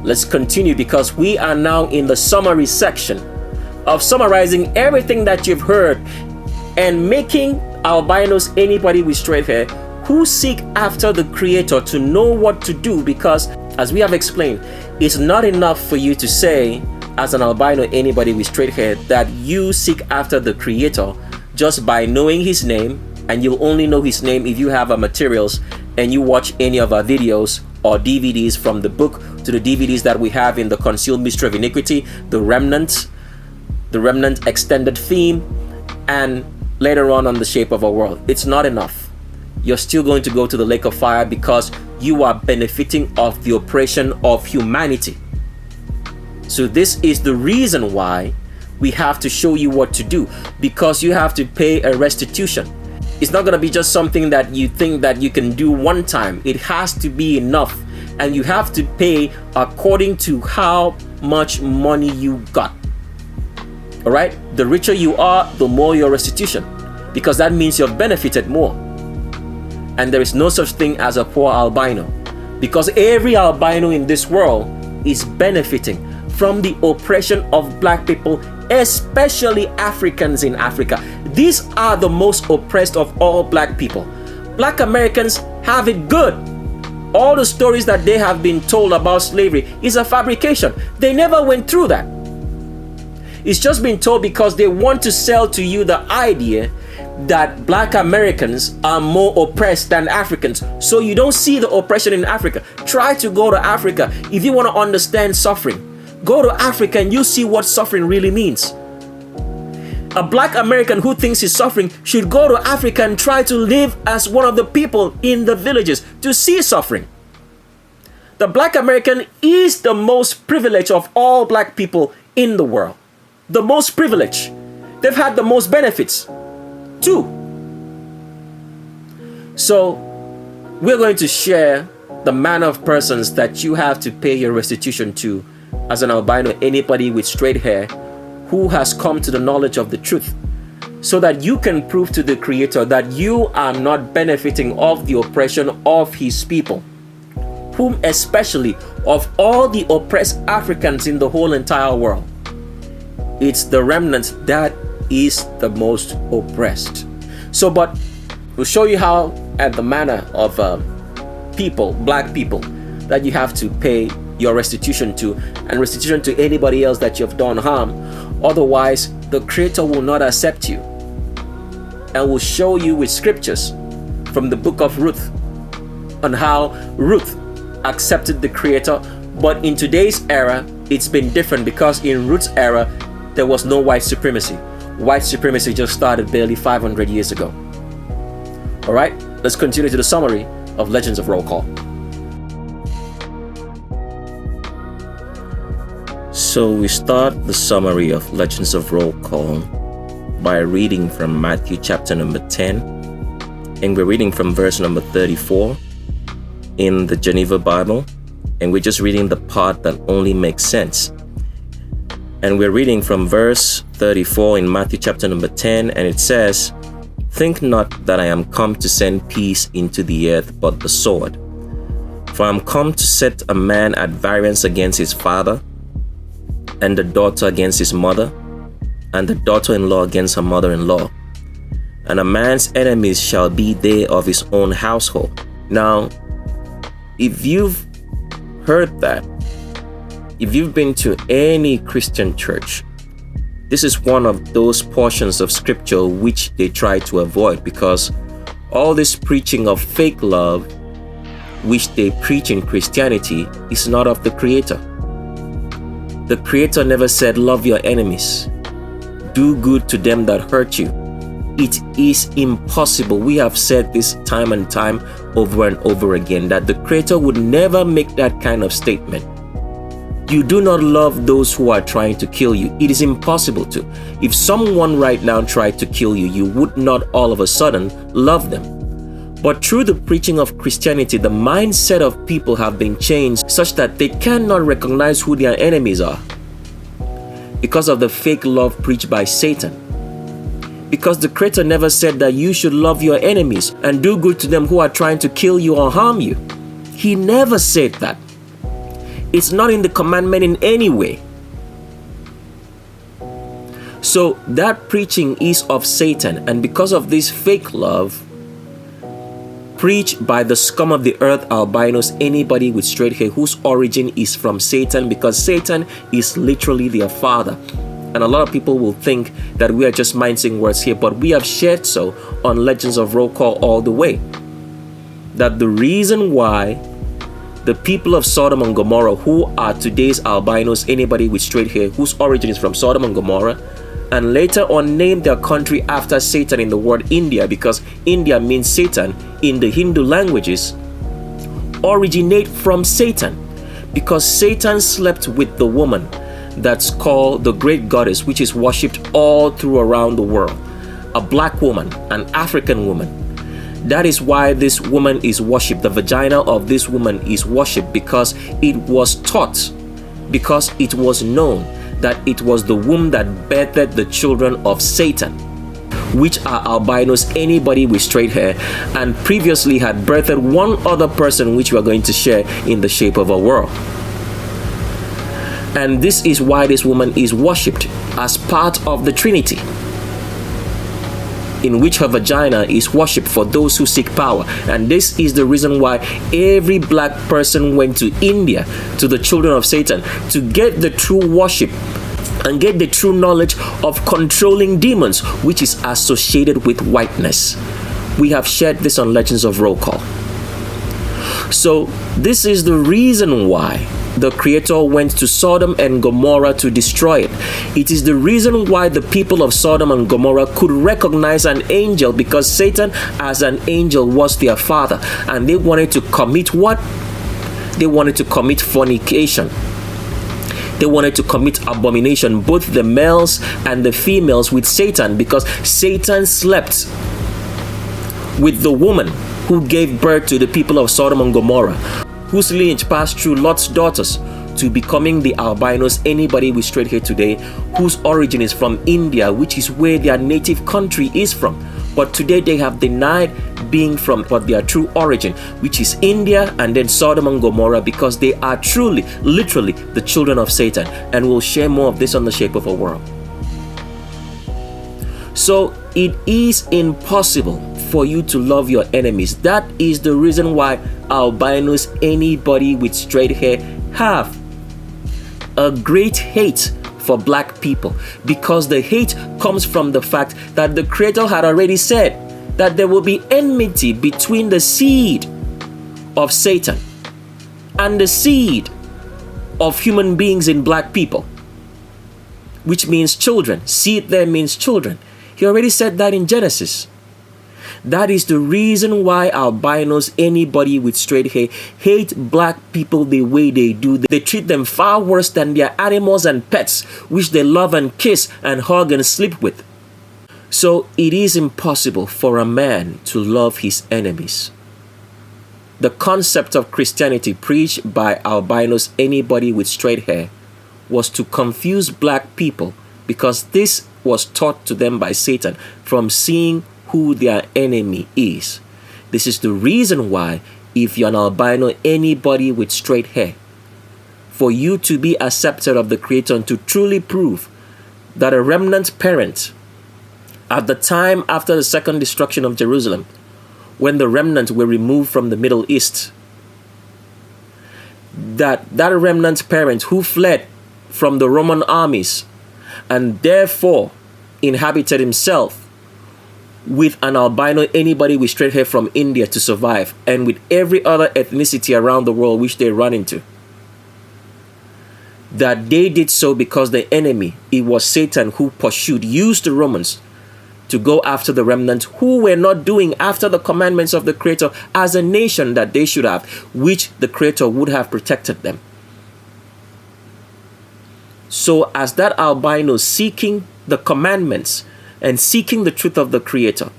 let's continue, because we are now in the summary section of summarizing everything that you've heard and making albinos anybody with straight hair who seek after the Creator to know what to do, because as we have explained, it's not enough for you to say as an albino anybody with straight hair that you seek after the Creator just by knowing his name, and you'll only know his name if you have our materials and you watch any of our videos or DVDs, from the book to the DVDs that we have in the Concealed Mystery of Iniquity, the Remnant extended theme, and later on the Shape of Our World. It's not enough. You're still going to go to the lake of fire because you are benefiting of the oppression of humanity. So this is the reason why we have to show you what to do, because you have to pay a restitution. It's not going to be just something that you think that you can do one time. It has to be enough, and you have to pay according to how much money you got. All right? The richer you are, the more your restitution, because that means you've benefited more. And there is no such thing as a poor albino, because every albino in this world is benefiting from the oppression of black people, especially Africans in Africa. These are the most oppressed of all black people. Black Americans have it good. All the stories that they have been told about slavery is a fabrication. They never went through that. It's just been told because they want to sell to you the idea that black Americans are more oppressed than Africans, so you don't see the oppression in Africa. Try to go to Africa. If you want to understand suffering, go to Africa and you'll see what suffering really means. A black American who thinks he's suffering should go to Africa and try to live as one of the people in the villages to see suffering. The black American is the most privileged of all black people in the world. The most privileged. They've had the most benefits too. So we're going to share the manner of persons that you have to pay your restitution to as an albino, anybody with straight hair who has come to the knowledge of the truth, so that you can prove to the Creator that you are not benefiting of the oppression of his people, whom especially of all the oppressed Africans in the whole entire world. It's the remnant that is the most oppressed. So, but we'll show you how, at the manner of people, black people, that you have to pay your restitution to, and restitution to anybody else that you've done harm. Otherwise, the Creator will not accept you. And will show you with scriptures from the book of Ruth on how Ruth accepted the Creator. But in today's era, it's been different, because in Ruth's era, there was no white supremacy. White supremacy just started barely 500 years ago. All right, let's continue to the summary of Legends of Roll Call. So we start the summary of Legends of Roll Call by reading from Matthew chapter number 10, and we're reading from verse number 34 in the Geneva Bible, and we're just reading the part that only makes sense. And we're reading from verse 34 in Matthew chapter number 10, and it says, "Think not that I am come to send peace into the earth, but the sword. For I am come to set a man at variance against his father, and the daughter against his mother, and the daughter-in-law against her mother-in-law. And a man's enemies shall be they of his own household." Now, if you've heard that, if you've been to any Christian church, this is one of those portions of scripture which they try to avoid, because all this preaching of fake love, which they preach in Christianity, is not of the Creator. The Creator never said, "Love your enemies. Do good to them that hurt you." It is impossible. We have said this time and time over and over again, that the Creator would never make that kind of statement. You do not love those who are trying to kill you. It is impossible to. If someone right now tried to kill you, you would not all of a sudden love them. But through the preaching of Christianity, the mindset of people have been changed such that they cannot recognize who their enemies are. because of the fake love preached by Satan. Because the Creator never said that you should love your enemies and do good to them who are trying to kill you or harm you. He never said that. It's not in the commandment in any way. So that preaching is of Satan, and because of this fake love preached by the scum of the earth, albinos, anybody with straight hair whose origin is from Satan, because Satan is literally their father. And a lot of people will think that we are just mincing words here, but we have shared so on Legends of Roll Call all the way. That the reason why the people of Sodom and Gomorrah, who are today's albinos, anybody with straight hair whose origin is from Sodom and Gomorrah, and later on named their country after Satan in the word India, because India means Satan in the Hindu languages, originate from Satan, because Satan slept with the woman that's called the great goddess, which is worshipped all through around the world, a black woman, an African woman. That is why this woman is worshipped. The vagina of this woman is worshipped, because it was taught, because it was known that it was the womb that birthed the children of Satan, which are albinos, anybody with straight hair, and previously had birthed one other person, which we are going to share in the shape of a world. And this is why this woman is worshipped as part of the Trinity, in which her vagina is worshipped for those who seek power. And this is the reason why every black person went to India, to the children of Satan, to get the true worship and get the true knowledge of controlling demons, which is associated with whiteness. We have shared this on Legends of Roll Call. So this is the reason why the Creator went to Sodom and Gomorrah to destroy it. It is the reason why the people of Sodom and Gomorrah could recognize an angel, because Satan as an angel was their father, and they wanted to commit what? They wanted to commit fornication. They wanted to commit abomination, both the males and the females, with Satan, because Satan slept with the woman who gave birth to the people of Sodom and Gomorrah, whose lineage passed through Lot's daughters to becoming the albinos, anybody with straight hair today, whose origin is from India, which is where their native country is from. But today they have denied being from what their true origin, which is India and then Sodom and Gomorrah, because they are truly, literally the children of Satan. And we'll share more of this on the Shape of a World. So it is impossible for you to love your enemies. That is the reason why albinos, anybody with straight hair, have a great hate for black people, because the hate comes from the fact that the Creator had already said that there will be enmity between the seed of Satan and the seed of human beings in black people, which means children. Seed there means children. He already said that in Genesis. That is the reason why albinos, anybody with straight hair, hate black people the way they do. They treat them far worse than their animals and pets, which they love and kiss and hug and sleep with. So it is impossible for a man to love his enemies. The concept of Christianity preached by albinos, anybody with straight hair, was to confuse black people, because this was taught to them by Satan from seeing who their enemy is. This is the reason why, if you're an albino, anybody with straight hair, for you to be accepted of the Creator and to truly prove that a remnant parent, at the time after the second destruction of Jerusalem, when the remnant were removed from the Middle East, that remnant parent who fled from the Roman armies and therefore inhabited himself with an albino, anybody with straight hair from India to survive, and with every other ethnicity around the world which they run into, that they did so because the enemy, it was Satan who used the Romans to go after the remnant who were not doing after the commandments of the Creator as a nation that they should have, which the Creator would have protected them. So as that albino seeking the commandments and seeking the truth of the Creator,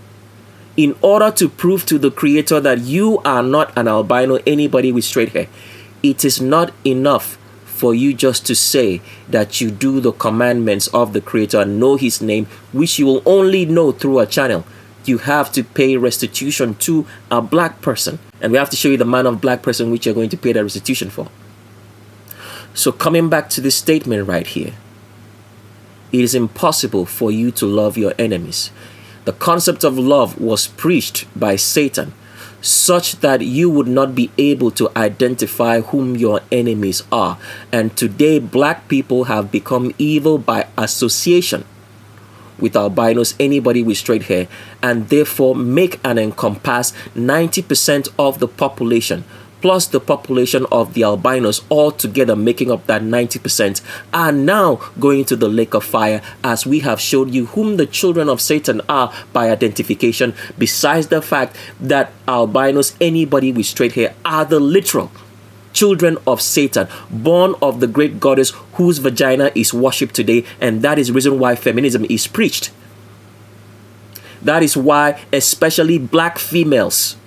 in order to prove to the Creator that you are not an albino, anybody with straight hair, it is not enough for you just to say that you do the commandments of the Creator and know His name, which you will only know through a channel. You have to pay restitution to a black person. And we have to show you the manner of black person which you're going to pay that restitution for. So coming back to this statement right here, it is impossible for you to love your enemies. The concept of love was preached by Satan, such that you would not be able to identify whom your enemies are. And today, black people have become evil by association with albinos, anybody with straight hair, and therefore make and encompass 90% of the population, plus the population of the albinos, all together making up that 90%, are now going to the lake of fire, as we have showed you whom the children of Satan are by identification, besides the fact that albinos, anybody with straight hair, are the literal children of Satan, born of the great goddess whose vagina is worshipped today, and that is the reason why feminism is preached. That is why especially black females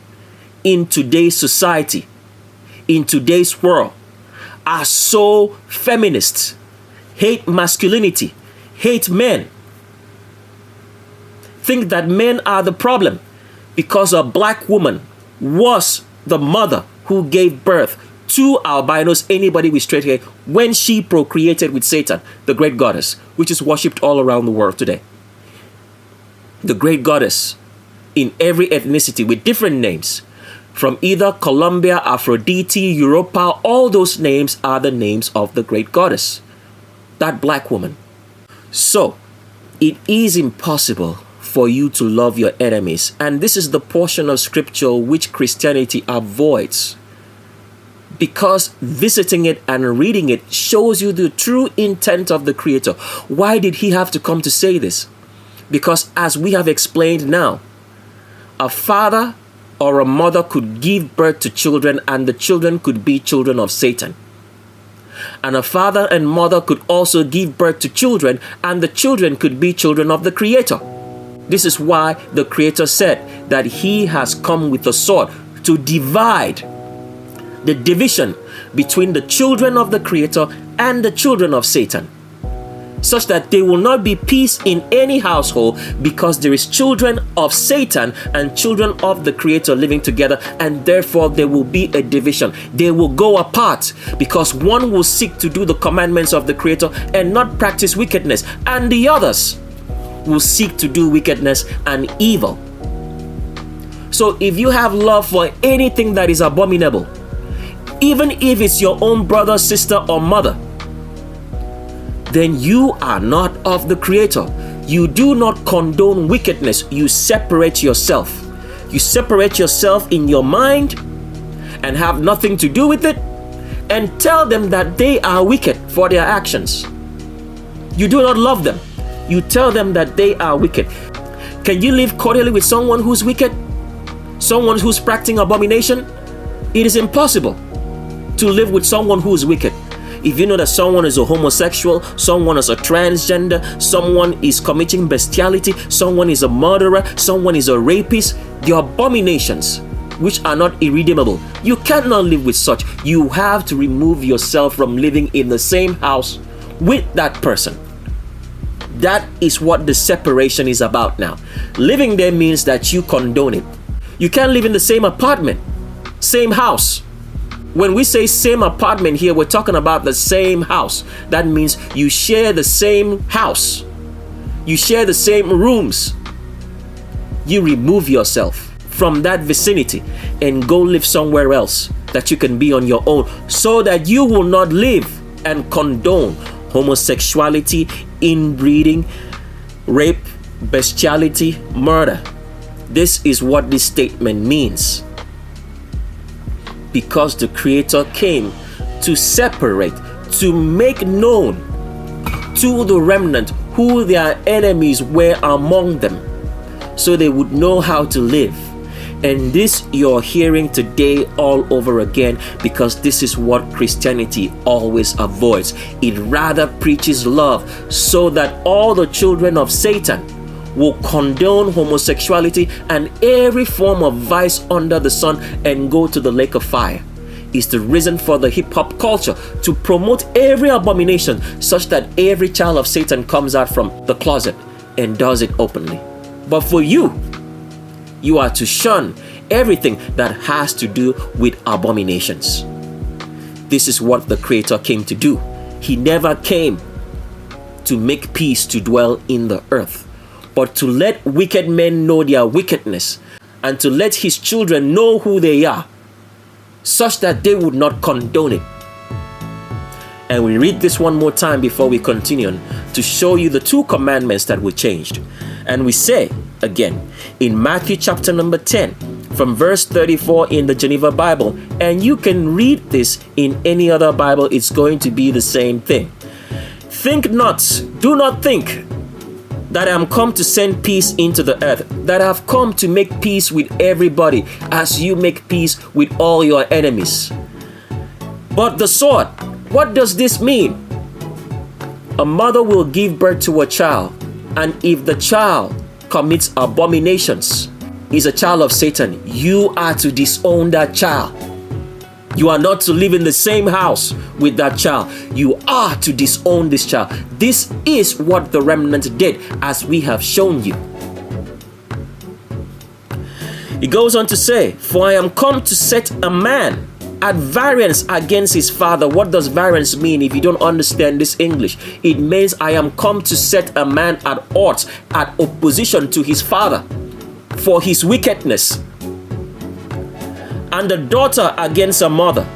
in today's society, in today's world, are so feminist, hate masculinity, hate men, think that men are the problem because a black woman was the mother who gave birth to albinos, anybody with straight hair, when she procreated with Satan, the great goddess, which is worshipped all around the world today. The great goddess in every ethnicity with different names, from either Colombia, Aphrodite, Europa, all those names are the names of the great goddess, that black woman. So, it is impossible for you to love your enemies. And this is the portion of scripture which Christianity avoids, because visiting it and reading it shows you the true intent of the Creator. Why did He have to come to say this? Because as we have explained now, a father or a mother could give birth to children, and the children could be children of Satan. And a father and mother could also give birth to children, and the children could be children of the Creator. This is why the Creator said that He has come with a sword to divide the division between the children of the Creator and the children of Satan, such that there will not be peace in any household, because there is children of Satan and children of the Creator living together, and therefore there will be a division. They will go apart because one will seek to do the commandments of the Creator and not practice wickedness, and the others will seek to do wickedness and evil. So if you have love for anything that is abominable, even if it's your own brother, sister, or mother, then you are not of the Creator. You do not condone wickedness. You separate yourself. You separate yourself in your mind and have nothing to do with it, and tell them that they are wicked for their actions. You do not love them. You tell them that they are wicked. Can you live cordially with someone who's wicked? Someone who's practicing abomination? It is impossible to live with someone who is wicked. If you know that someone is a homosexual, someone is a transgender, someone is committing bestiality, someone is a murderer, someone is a rapist, the abominations which are not irredeemable, you cannot live with such. You have to remove yourself from living in the same house with that person. That is what the separation is about now. Living there means that you condone it. You can't live in the same apartment, same house. When we say same apartment here, we're talking about the same house. That means you share the same house. You share the same rooms. You remove yourself from that vicinity and go live somewhere else that you can be on your own, so that you will not live and condone homosexuality, inbreeding, rape, bestiality, murder. This is what this statement means. Because the Creator came to separate, to make known to the remnant who their enemies were among them, so they would know how to live. And this you're hearing today all over again, because this is what Christianity always avoids. It rather preaches love, so that all the children of Satan will condone homosexuality and every form of vice under the sun and go to the lake of fire. is the reason for the hip-hop culture to promote every abomination such that every child of Satan comes out from the closet and does it openly. But for you, you are to shun everything that has to do with abominations. This is what the Creator came to do. He never came to make peace to dwell in the earth, but to let wicked men know their wickedness and to let his children know who they are, such that they would not condone it. And we read this one more time before we continue to show you the 2 commandments that were changed. And we say again in Matthew chapter number 10 from verse 34 in the Geneva Bible, and you can read this in any other Bible, it's going to be the same thing. Think not, do not think that I am come to send peace into the earth, that I have come to make peace with everybody as you make peace with all your enemies. But the sword, what does this mean? A mother will give birth to a child, and if the child commits abominations, is a child of Satan, you are to disown that child. You are not to live in the same house with that child. You are to disown this child. This is what the remnant did, as we have shown you. He goes on to say, for I am come to set a man at variance against his father. What does variance mean if you don't understand this English? It means I am come to set a man at odds, at opposition to his father for his wickedness. And a daughter against her mother.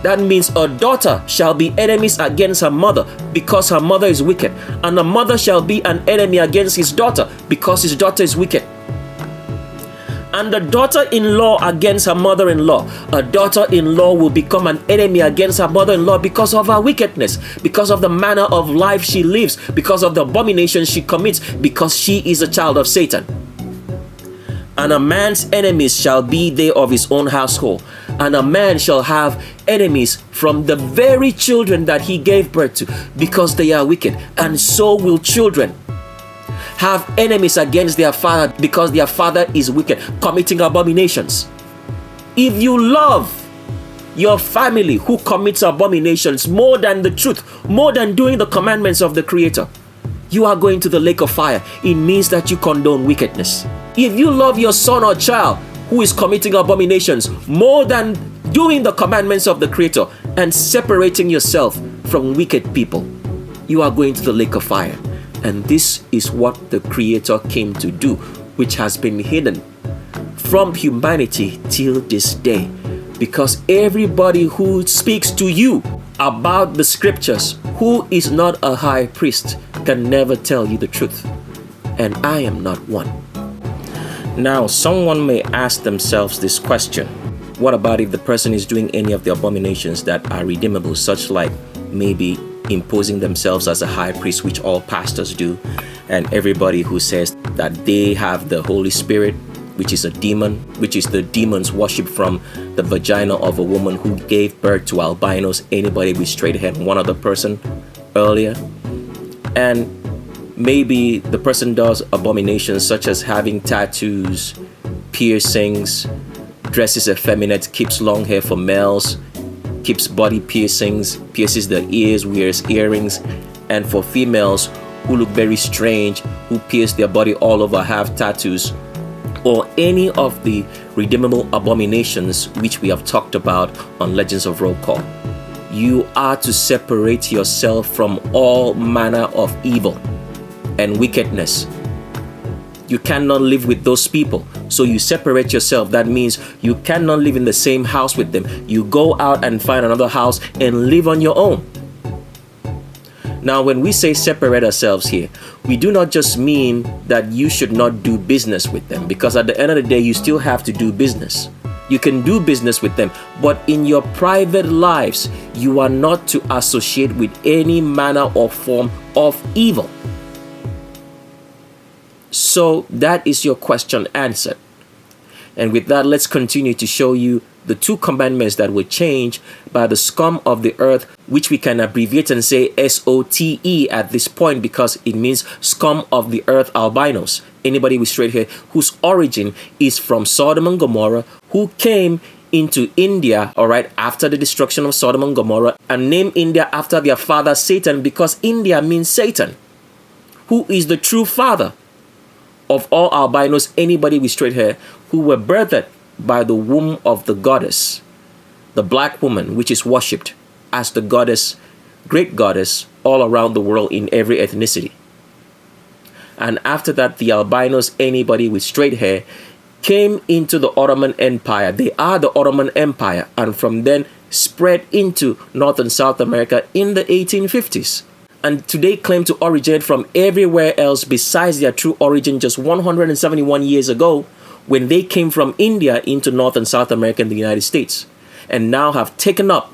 That means a daughter shall be enemies against her mother because her mother is wicked. And a mother shall be an enemy against his daughter because his daughter is wicked. And a daughter-in-law against her mother-in-law. A daughter-in-law will become an enemy against her mother-in-law because of her wickedness, because of the manner of life she lives, because of the abominations she commits, because she is a child of Satan. And a man's enemies shall be they of his own household. And a man shall have enemies from the very children that he gave birth to, because they are wicked. And so will children have enemies against their father, because their father is wicked, committing abominations. If you love your family who commits abominations more than the truth, more than doing the commandments of the Creator, you are going to the lake of fire. It means that you condone wickedness. If you love your son or child who is committing abominations more than doing the commandments of the Creator and separating yourself from wicked people, you are going to the lake of fire. And this is what the Creator came to do, which has been hidden from humanity till this day. Because everybody who speaks to you about the scriptures, who is not a high priest, can never tell you the truth. And I am not one. Now, someone may ask themselves this question. What about if the person is doing any of the abominations that are redeemable, such like maybe imposing themselves as a high priest, which all pastors do, and everybody who says that they have the Holy Spirit, which is a demon, which is the demon's worship from the vagina of a woman who gave birth to albinos, anybody with straight hair, one other person earlier. And maybe the person does abominations such as having tattoos, piercings, dresses effeminate, keeps long hair for males, keeps body piercings, pierces the ears, wears earrings, and for females who look very strange, who pierce their body all over, have tattoos, or any of the redeemable abominations which we have talked about on Legends of Roll Call. You are to separate yourself from all manner of evil and wickedness. You cannot live with those people, so you separate yourself. That means you cannot live in the same house with them. You go out and find another house and live on your own. Now, when we say separate ourselves here, we do not just mean that you should not do business with them, because at the end of the day, you still have to do business. You can do business with them, but in your private lives, you are not to associate with any manner or form of evil. So that is your question answered. And with that, let's continue to show you the 2 commandments that were changed by the scum of the earth, which we can abbreviate and say SOTE at this point, because it means scum of the earth albinos. Anybody with straight hair whose origin is from Sodom and Gomorrah, who came into India, all right, after the destruction of Sodom and Gomorrah, and name India after their father Satan, because India means Satan, who is the true father of all albinos, anybody with straight hair, who were birthed by the womb of the goddess, the black woman, which is worshipped as the goddess, great goddess, all around the world in every ethnicity. And after that, the albinos, anybody with straight hair, came into the Ottoman Empire. They are the Ottoman Empire, and from then spread into North and South America in the 1850s. And today claim to originate from everywhere else besides their true origin just 171 years ago, when they came from India into North and South America and the United States, and now have taken up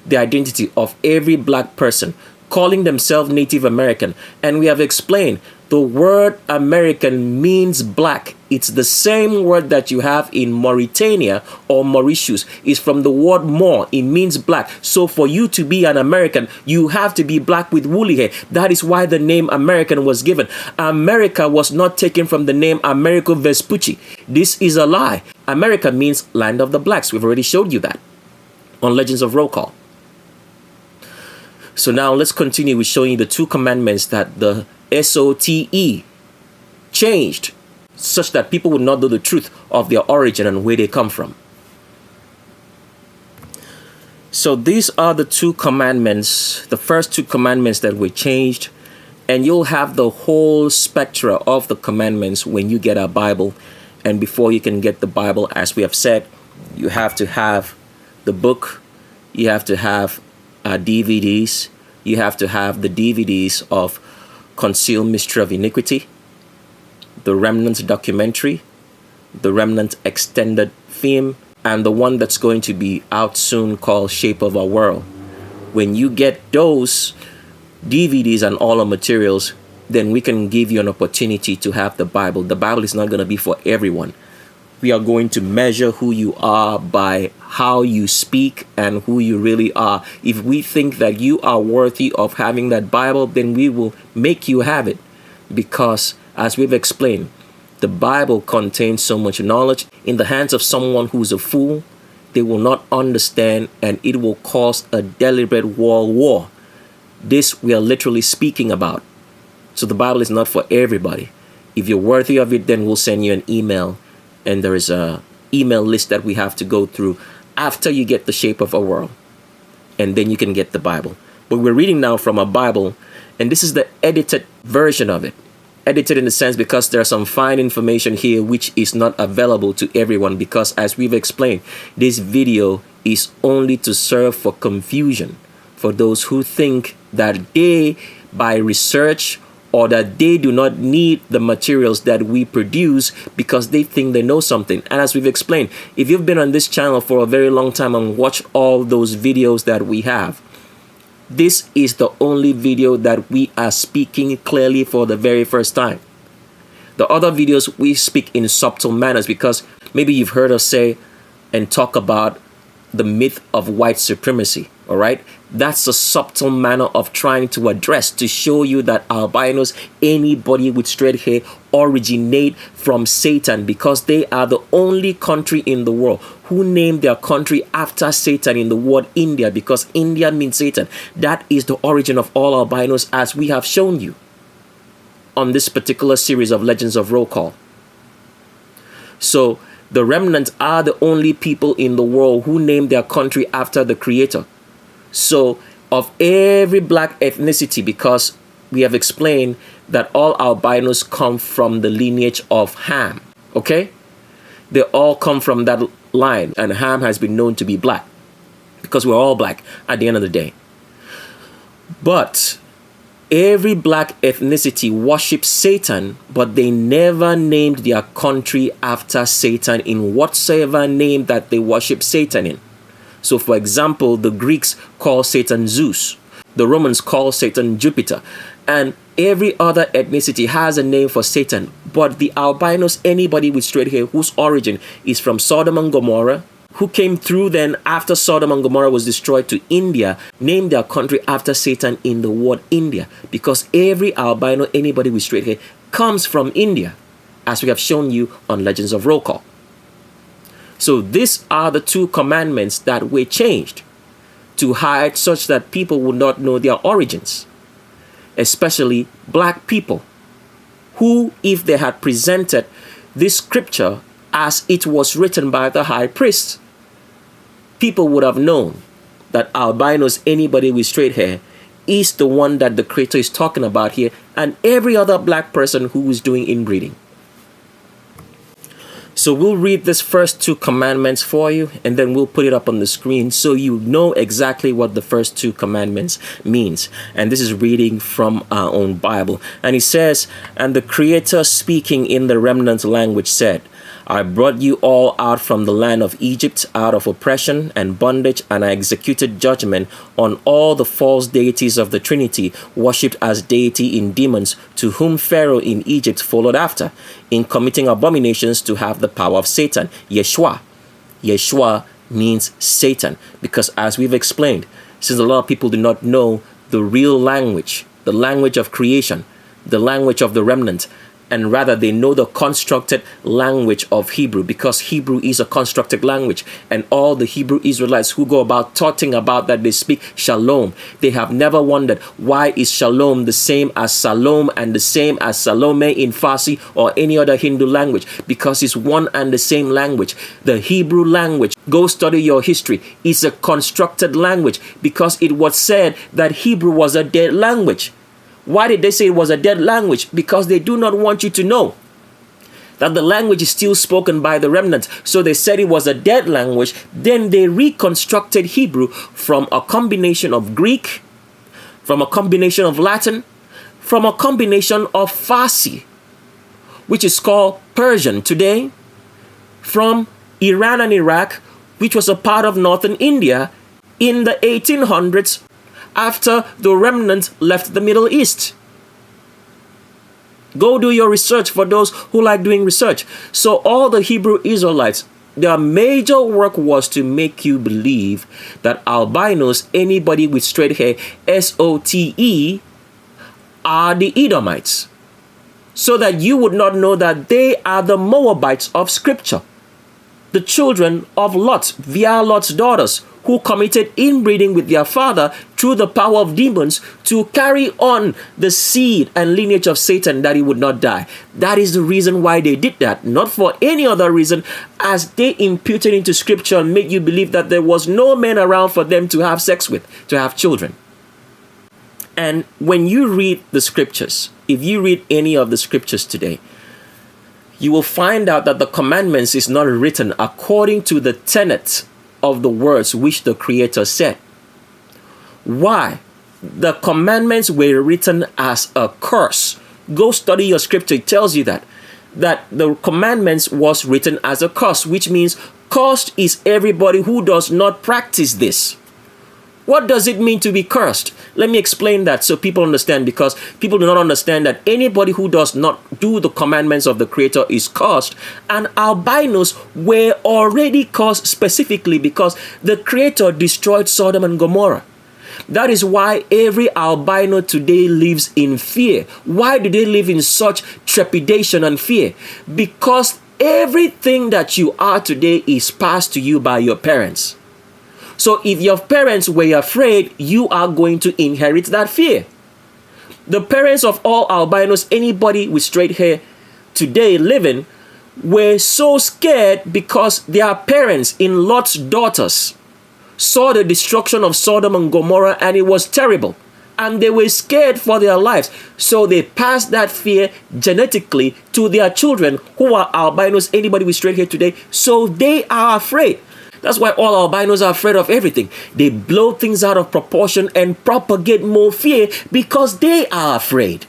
the identity of every black person, calling themselves Native American. And we have explained the word American means black. It's the same word that you have in Mauritania or Mauritius. It's from the word Maur. It means black. So for you to be an American, you have to be black with woolly hair. That is why the name American was given. America was not taken from the name Americo Vespucci. This is a lie. America means land of the blacks. We've already showed you that on Legends of Roll Call. So now let's continue with showing you the 2 commandments that the SOTE changed such that people would not know the truth of their origin and where they come from. So these are the 2 commandments, the first 2 commandments that were changed, and you'll have the whole spectra of the commandments when you get a Bible. And before you can get the Bible, as we have said, you have to have the book, you have to have DVDs, you have to have the DVDs of Concealed Mystery of Iniquity, the Remnant documentary, the Remnant extended film, and the one that's going to be out soon called Shape of Our World. When you get those DVDs and all the materials, then we can give you an opportunity to have the Bible. The Bible is not going to be for everyone. We are going to measure who you are by how you speak and who you really are. If we think that you are worthy of having that Bible, then we will make you have it. Because, as we've explained, the Bible contains so much knowledge. In the hands of someone who's a fool, they will not understand, and it will cause a deliberate world war. This we are literally speaking about. So the Bible is not for everybody. If you're worthy of it, then we'll send you an email. And there is a email list that we have to go through after you get the Shape of Our World. And then you can get the Bible. But we're reading now from a Bible, and this is the edited version of it. Edited in the sense because there's some fine information here which is not available to everyone, because as we've explained, this video is only to serve for confusion for those who think that they, by research, or that they do not need the materials that we produce because they think they know something. And as we've explained, if you've been on this channel for a very long time and watched all those videos that we have, this is the only video that we are speaking clearly for the very first time. The other videos we speak in subtle manners because maybe you've heard us say and talk about the myth of white supremacy, all right? That's a subtle manner of trying to address, to show you that albinos, anybody with straight hair, originate from Satan, because they are the only country in the world who named their country after Satan in the word India, because India means Satan. That is the origin of all albinos, as we have shown you on this particular series of Legends of Roll Call. So the remnant are the only people in the world who named their country after the Creator. So of every black ethnicity, because we have explained that all albinos come from the lineage of Ham, okay? They all come from that line, and Ham has been known to be black because we're all black at the end of the day. But every black ethnicity worships Satan, but they never named their country after Satan in whatsoever name that they worship Satan in. So, for example, the Greeks call Satan Zeus. The Romans call Satan Jupiter. And every other ethnicity has a name for Satan. But the albinos, anybody with straight hair whose origin is from Sodom and Gomorrah, who came through then after Sodom and Gomorrah was destroyed to India, named their country after Satan in the word India. Because every albino, anybody with straight hair, comes from India, as we have shown you on Legends of Roll Call. So these are the two commandments that were changed to hide such that people would not know their origins, especially black people, who, if they had presented this scripture as it was written by the high priest, people would have known that albinos, anybody with straight hair, is the one that the Creator is talking about here, and every other black person who is doing inbreeding. So we'll read this first two commandments for you, and then we'll put it up on the screen so you know exactly what the first two commandments means. And this is reading from our own Bible. And it says, "And the Creator, speaking in the remnant language, said, I brought you all out from the land of Egypt, out of oppression and bondage, and I executed judgment on all the false deities of the Trinity, worshipped as deity in demons, to whom Pharaoh in Egypt followed after, in committing abominations to have the power of Satan." Yeshua. Yeshua means Satan, because as we've explained, since a lot of people do not know the real language, the language of creation, the language of the remnant, and rather they know the constructed language of Hebrew, because Hebrew is a constructed language, and all the Hebrew Israelites who go about talking about that they speak shalom, they have never wondered why is shalom the same as Salom and the same as Salome in Farsi or any other Hindu language, because it's one and the same language. The Hebrew language, go study your history, is a constructed language, because it was said that Hebrew was a dead language. Why did they say it was a dead language? Because they do not want you to know that the language is still spoken by the remnant. So they said it was a dead language. Then they reconstructed Hebrew from a combination of Greek, from a combination of Latin, from a combination of Farsi, which is called Persian today, from Iran and Iraq, which was a part of northern India in the 1800s, after the remnant left the Middle East. Go do your research for those who like doing research. So all the Hebrew Israelites, their major work was to make you believe that albinos, anybody with straight hair, SOTE, are the Edomites, so that you would not know that they are the Moabites of Scripture, the children of Lot via Lot's daughters, who committed inbreeding with their father through the power of demons to carry on the seed and lineage of Satan, that he would not die. That is the reason why they did that, not for any other reason, as they imputed into Scripture and made you believe that there was no man around for them to have sex with, to have children. And when you read the Scriptures, if you read any of the Scriptures today, you will find out that the commandments is not written according to the tenet of the words which the Creator said. Why? The commandments were written as a curse. Go study your scripture. It tells you that the commandments was written as a curse, which means cursed is everybody who does not practice this. What does it mean to be cursed? Let me explain that so people understand, because people do not understand that anybody who does not do the commandments of the Creator is cursed. And albinos were already cursed specifically because the Creator destroyed Sodom and Gomorrah. That is why every albino today lives in fear. Why do they live in such trepidation and fear? Because everything that you are today is passed to you by your parents. So if your parents were afraid, you are going to inherit that fear. The parents of all albinos, anybody with straight hair today living, were so scared because their parents in Lot's daughters saw the destruction of Sodom and Gomorrah, and it was terrible. And they were scared for their lives. So they passed that fear genetically to their children who are albinos, anybody with straight hair today. So they are afraid. That's why all albinos are afraid of everything. They blow things out of proportion and propagate more fear because they are afraid.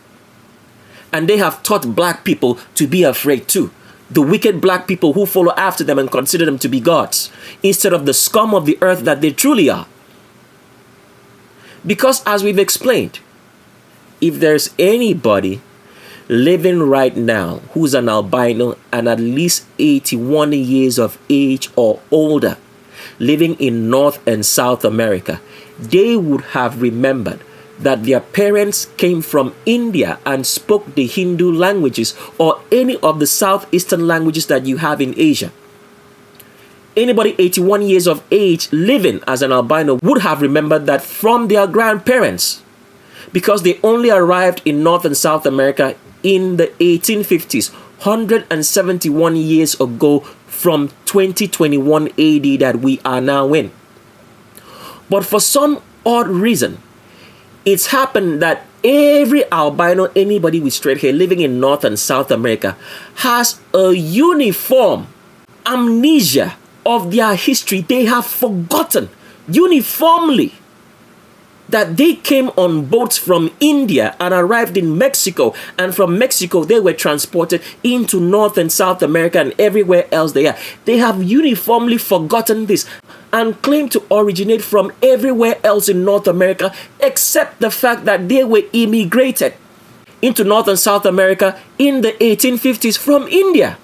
And they have taught black people to be afraid too. The wicked black people who follow after them and consider them to be gods, instead of the scum of the earth that they truly are. Because as we've explained, if there's anybody living right now who's an albino and at least 81 years of age or older, living in North and South America, they would have remembered that their parents came from India and spoke the Hindu languages or any of the southeastern languages that you have in Asia. Anybody 81 years of age living as an albino would have remembered that from their grandparents, because they only arrived in North and South America in the 1850s, 171 years ago from 2021 AD that we are now in. But for some odd reason, it's happened that every albino, anybody with straight hair living in North and South America, has a uniform amnesia of their history. They have forgotten uniformly that they came on boats from India and arrived in Mexico, and from Mexico they were transported into North and South America and everywhere else they are. They have uniformly forgotten this and claim to originate from everywhere else in North America, except the fact that they were immigrated into North and South America in the 1850s from India.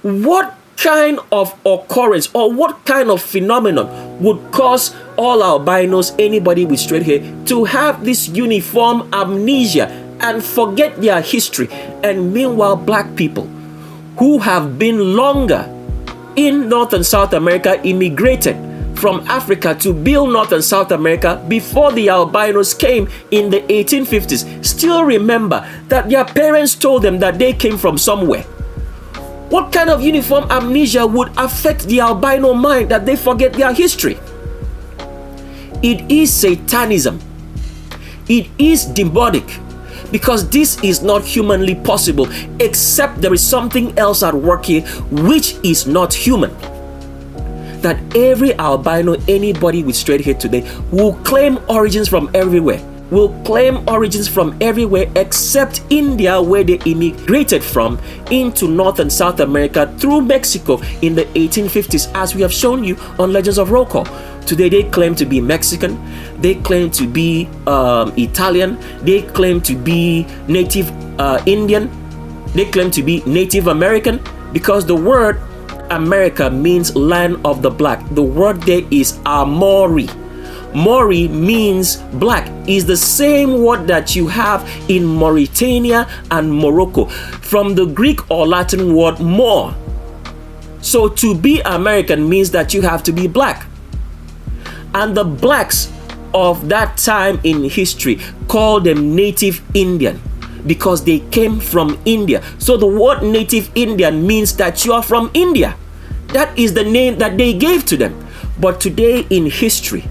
What kind of occurrence or what kind of phenomenon would cause all albinos, anybody with straight hair, to have this uniform amnesia and forget their history? And meanwhile, black people who have been longer in North and South America immigrated from Africa to build North and South America before the albinos came in the 1850s still remember that their parents told them that they came from somewhere. What kind of uniform amnesia would affect the albino mind that they forget their history? It is Satanism. It is demonic, because this is not humanly possible, except there is something else at work here which is not human. That every albino, anybody with straight hair today, will claim origins from everywhere. Will claim origins from everywhere except India, where they immigrated from into North and South America through Mexico in the 1850s, as we have shown you on Legends of Roll Call. Today they claim to be Mexican, they claim to be Italian, they claim to be Native Indian, they claim to be Native American, because the word America means land of the black. The word there is Amori. Mori means black, is the same word that you have in Mauritania and Morocco, from the Greek or Latin word more. So to be American means that you have to be black. And the blacks of that time in history called them Native Indian, because they came from India. So the word Native Indian means that you are from India. That is the name that they gave to them. But today in history,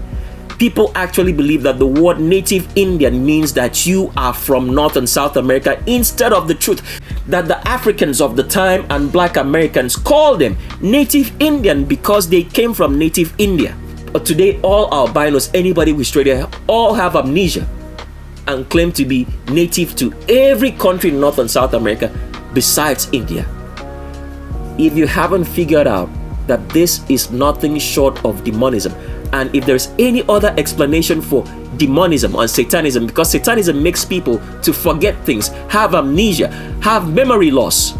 people actually believe that the word Native Indian means that you are from North and South America, instead of the truth that the Africans of the time and black Americans called them Native Indian because they came from Native India. But today all albinos, anybody with straight hair, all have amnesia and claim to be native to every country in North and South America besides India. If you haven't figured out that this is nothing short of demonism, and if there's any other explanation for demonism or Satanism, because Satanism makes people to forget things, have amnesia, have memory loss,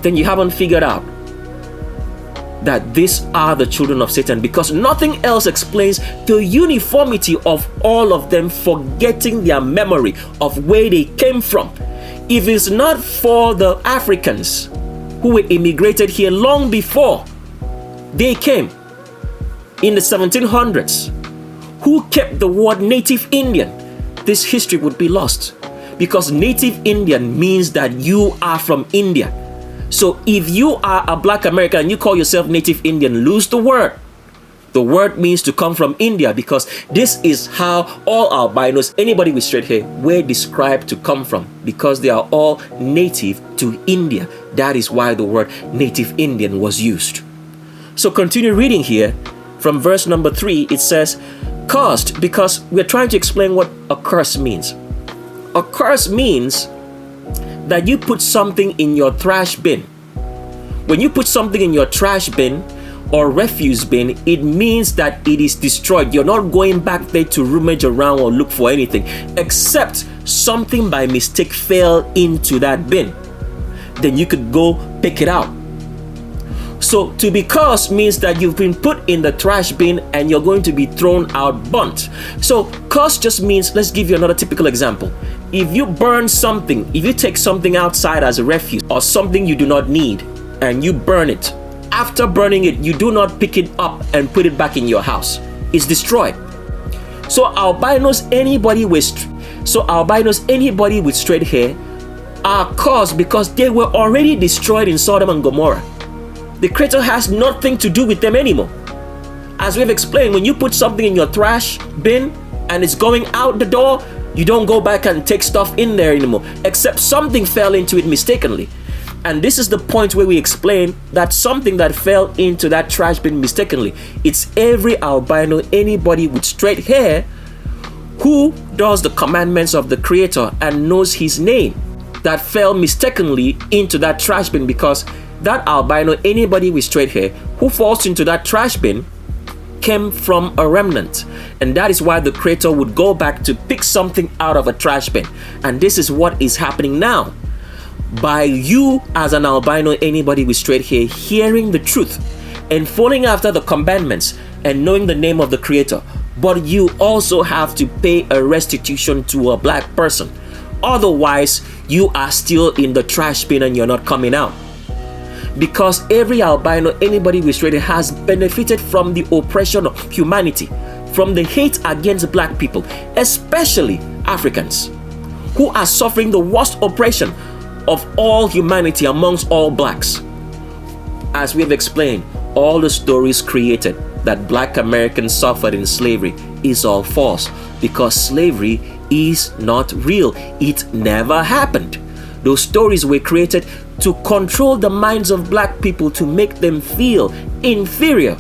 then you haven't figured out that these are the children of Satan, because nothing else explains the uniformity of all of them forgetting their memory of where they came from. If it's not for the Africans who were immigrated here long before they came in the 1700s, who kept the word Native Indian, this history would be lost, because Native Indian means that you are from India. So if you are a black American and you call yourself Native Indian, lose the word. The word means to come from India, because this is how all albinos, anybody with straight hair, were described to come from, because they are all native to India. That is why the word Native Indian was used. So continue reading here from verse number 3. It says, cursed, because we're trying to explain what a curse means. A curse means that you put something in your trash bin. When you put something in your trash bin or refuse bin, it means that it is destroyed. You're not going back there to rummage around or look for anything, except something by mistake fell into that bin. Then you could go pick it out. So to be cursed means that you've been put in the trash bin and you're going to be thrown out burnt. So curse just means, let's give you another typical example. If you burn something, if you take something outside as a refuse or something you do not need and you burn it after burning it, you do not pick it up and put it back in your house. It's destroyed. So albinos, anybody with straight hair are caused because they were already destroyed in Sodom and Gomorrah. The Creator has nothing to do with them anymore. As we've explained, when you put something in your trash bin and it's going out the door, you don't go back and take stuff in there anymore, except something fell into it mistakenly. And this is the point where we explain that something that fell into that trash bin mistakenly, it's every albino, anybody with straight hair who does the commandments of the Creator and knows His name, that fell mistakenly into that trash bin, because that albino, anybody with straight hair who falls into that trash bin came from a remnant. And that is why the Creator would go back to pick something out of a trash bin. And this is what is happening now. By you as an albino, anybody with straight hair, hearing the truth and following after the commandments and knowing the name of the Creator, but you also have to pay a restitution to a black person. Otherwise, you are still in the trash bin and you're not coming out. Because every albino, anybody with straight hair, has benefited from the oppression of humanity, from the hate against black people, especially Africans, who are suffering the worst oppression of all humanity amongst all blacks. As we have explained, all the stories created that black Americans suffered in slavery is all false, because slavery is not real. It never happened. Those stories were created to control the minds of black people, to make them feel inferior,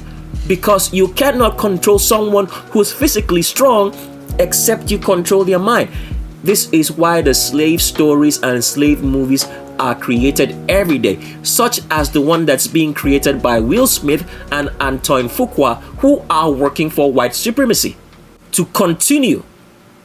because you cannot control someone who's physically strong except you control their mind. This is why the slave stories and slave movies are created every day, such as the one that's being created by Will Smith and Antoine Fuqua, who are working for white supremacy, to continue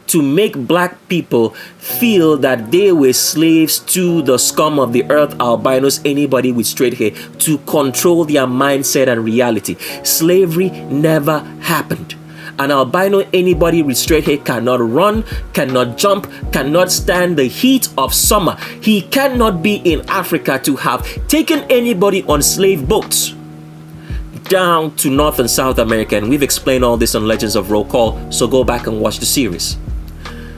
to make black people feel that they were slaves to the scum of the earth, albinos, anybody with straight hair, to control their mindset and reality. Slavery never happened. An albino, anybody with straight hair, cannot run, cannot jump, cannot stand the heat of summer. He cannot be in Africa to have taken anybody on slave boats down to North and South America. And we've explained all this on Legends of Roll Call, so go back and watch the series.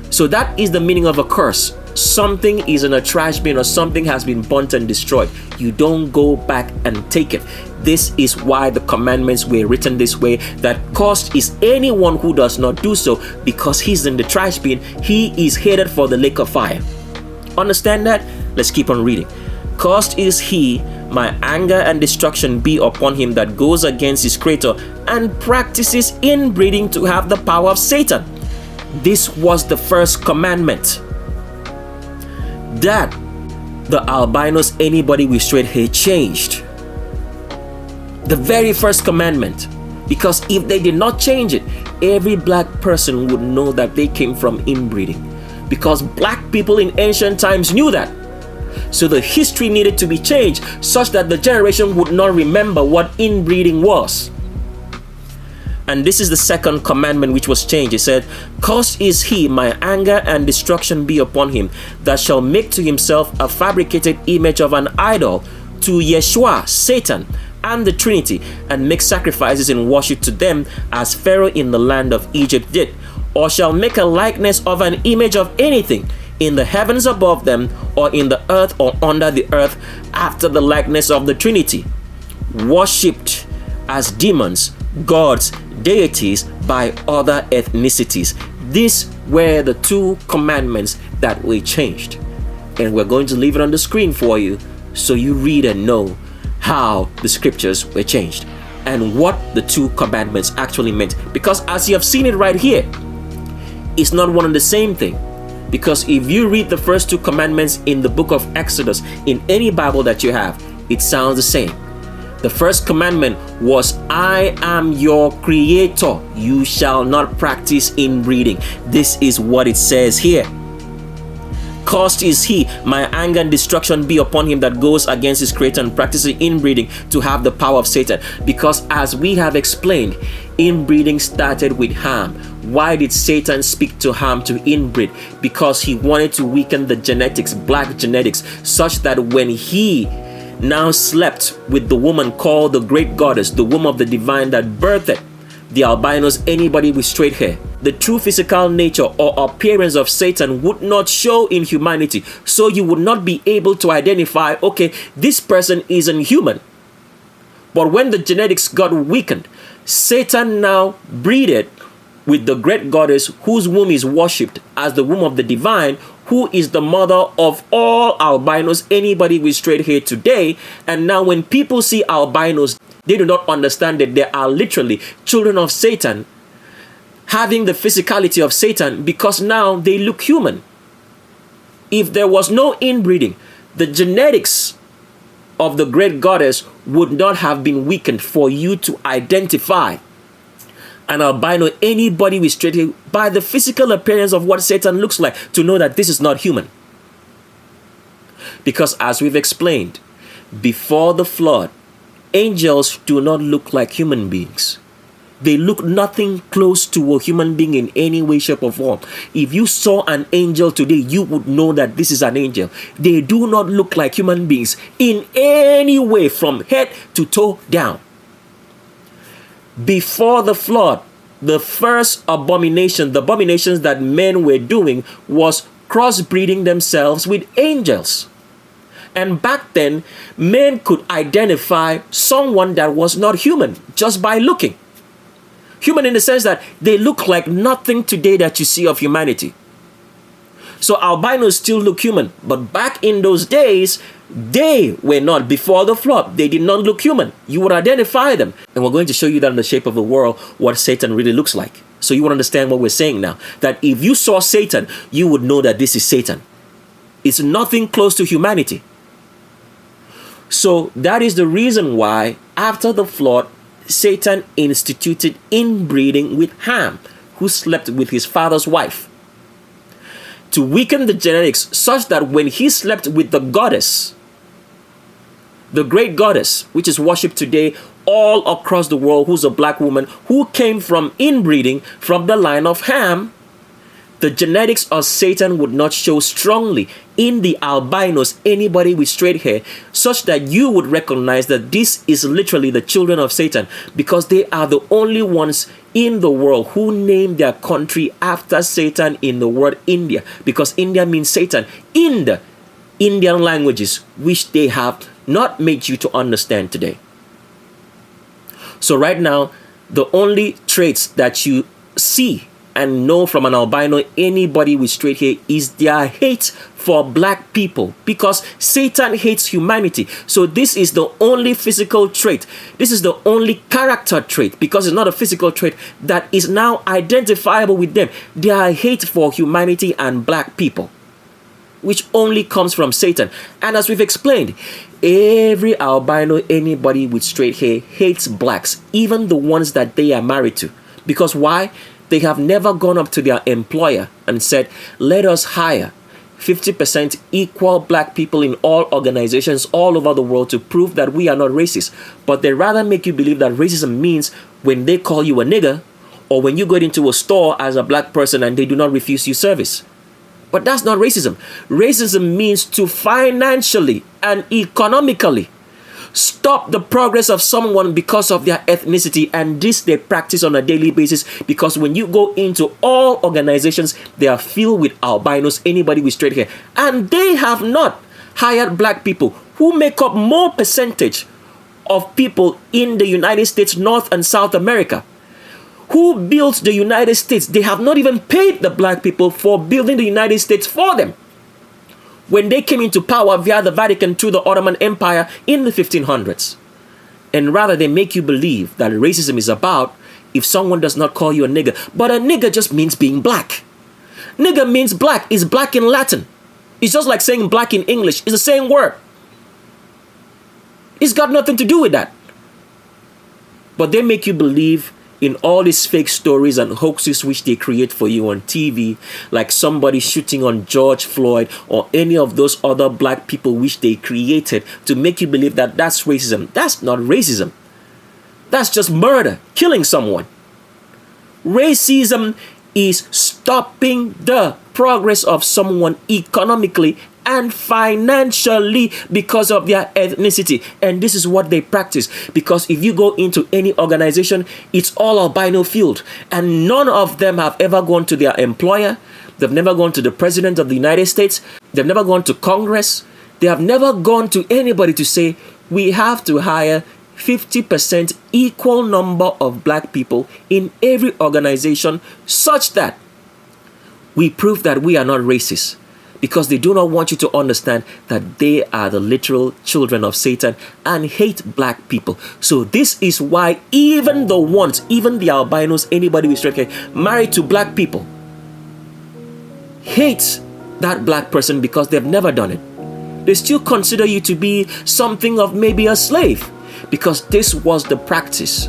So that is the meaning of a curse. Something is in a trash bin or something has been burnt and destroyed. You don't go back and take it. This is why the commandments were written this way, that cursed is anyone who does not do so, because he's in the trash bin. He is headed for the lake of fire. Understand that? Let's keep on reading. Cursed is he, my anger and destruction be upon him, that goes against his Creator and practices inbreeding to have the power of Satan. This was the first commandment, that the albinos, anybody with straight hair, changed. The very first commandment. Because if they did not change it, every black person would know that they came from inbreeding. Because black people in ancient times knew that. So the history needed to be changed such that the generation would not remember what inbreeding was. And this is the second commandment which was changed. It said, cursed is he, my anger and destruction be upon him, that shall make to himself a fabricated image of an idol, to Yeshua, Satan, and the Trinity, and make sacrifices and worship to them, as Pharaoh in the land of Egypt did. Or shall make a likeness of an image of anything in the heavens above them, or in the earth, or under the earth, after the likeness of the Trinity, worshipped as demons, gods, deities by other ethnicities. These were the two commandments that were changed. And we're going to leave it on the screen for you so you read and know how the scriptures were changed and what the two commandments actually meant. Because as you have seen it right here, it's not one and the same thing. Because if you read the first two commandments in the book of Exodus, in any Bible that you have, it sounds the same. The first commandment was, I am your Creator. You shall not practice inbreeding. This is what it says here. Cursed is he, my anger and destruction be upon him, that goes against his Creator and practices inbreeding to have the power of Satan. Because as we have explained, inbreeding started with Ham. Why did Satan speak to Ham to inbreed? Because he wanted to weaken the genetics, black genetics, such that when he now slept with the woman called the great goddess, the womb of the divine that birthed the albinos, anybody with straight hair. The true physical nature or appearance of Satan would not show in humanity. So you would not be able to identify, okay, this person isn't human. But when the genetics got weakened, Satan now breeded with the great goddess whose womb is worshipped as the womb of the divine, who is the mother of all albinos, anybody with straight hair today. And now when people see albinos, they do not understand that they are literally children of Satan, having the physicality of Satan, because now they look human. If there was no inbreeding, the genetics of the great goddess would not have been weakened for you to identify an albino, anybody with straight hair, by the physical appearance of what Satan looks like, to know that this is not human. Because as we've explained, before the flood, angels do not look like human beings. They look nothing close to a human being in any way, shape, or form. If you saw an angel today, you would know that this is an angel. They do not look like human beings in any way, from head to toe down. Before the flood, the first abomination, the abominations that men were doing, was crossbreeding themselves with angels. And back then, men could identify someone that was not human just by looking. Human in the sense that they look like nothing today that you see of humanity. So albinos still look human, but back in those days, they were not. Before the flood, they did not look human. You would identify them. And we're going to show you that in the shape of the world, what Satan really looks like. So you would understand what we're saying now. That if you saw Satan, you would know that this is Satan. It's nothing close to humanity. So that is the reason why after the flood, Satan instituted inbreeding with Ham, who slept with his father's wife, to weaken the genetics such that when he slept with the goddess, the great goddess, which is worshipped today all across the world, who's a black woman who came from inbreeding from the line of Ham, the genetics of Satan would not show strongly in the albinos, anybody with straight hair, such that you would recognize that this is literally the children of Satan, because they are the only ones in the world who name their country after Satan in the word India, because India means Satan in the Indian languages, which they have not made you to understand today. So right now, the only traits that you see and know from an albino, anybody with straight hair, is their hate for black people, because Satan hates humanity. So this is the only physical trait. This is the only character trait, because it's not a physical trait, that is now identifiable with them. Their hate for humanity and black people, which only comes from Satan. And as we've explained, every albino, anybody with straight hair, hates blacks, even the ones that they are married to. Because why? They have never gone up to their employer and said, let us hire 50% equal black people in all organizations all over the world to prove that we are not racist. But they rather make you believe that racism means when they call you a nigger, or when you go into a store as a black person and they do not refuse you service. But that's not racism. Racism means to financially and economically stop the progress of someone because of their ethnicity, and this they practice on a daily basis, because when you go into all organizations, they are filled with albinos, anybody with straight hair, and they have not hired black people who make up more percentage of people in the United States, North and South America. Who built the United States? They have not even paid the black people for building the United States for them when they came into power via the Vatican through the Ottoman Empire in the 1500s. And rather they make you believe that racism is about if someone does not call you a nigger. But a nigger just means being black. Nigger means black. Is black in Latin. It's just like saying black in English. It's the same word. It's got nothing to do with that. But they make you believe in all these fake stories and hoaxes which they create for you on TV, like somebody shooting on George Floyd or any of those other black people which they created to make you believe that that's racism. That's not racism. That's just murder, killing someone. Racism is stopping the progress of someone economically and financially because of their ethnicity. And this is what they practice, because if you go into any organization, it's all albino field, and none of them have ever gone to their employer. They've never gone to the president of the United States. They've never gone to Congress. They have never gone to anybody to say, we have to hire 50% equal number of black people in every organization, such that we prove that we are not racist. Because they do not want you to understand that they are the literal children of Satan and hate black people. So this is why even the albinos, anybody with straight hair married to black people, hates that black person because they've never done it. They still consider you to be something of maybe a slave, because this was the practice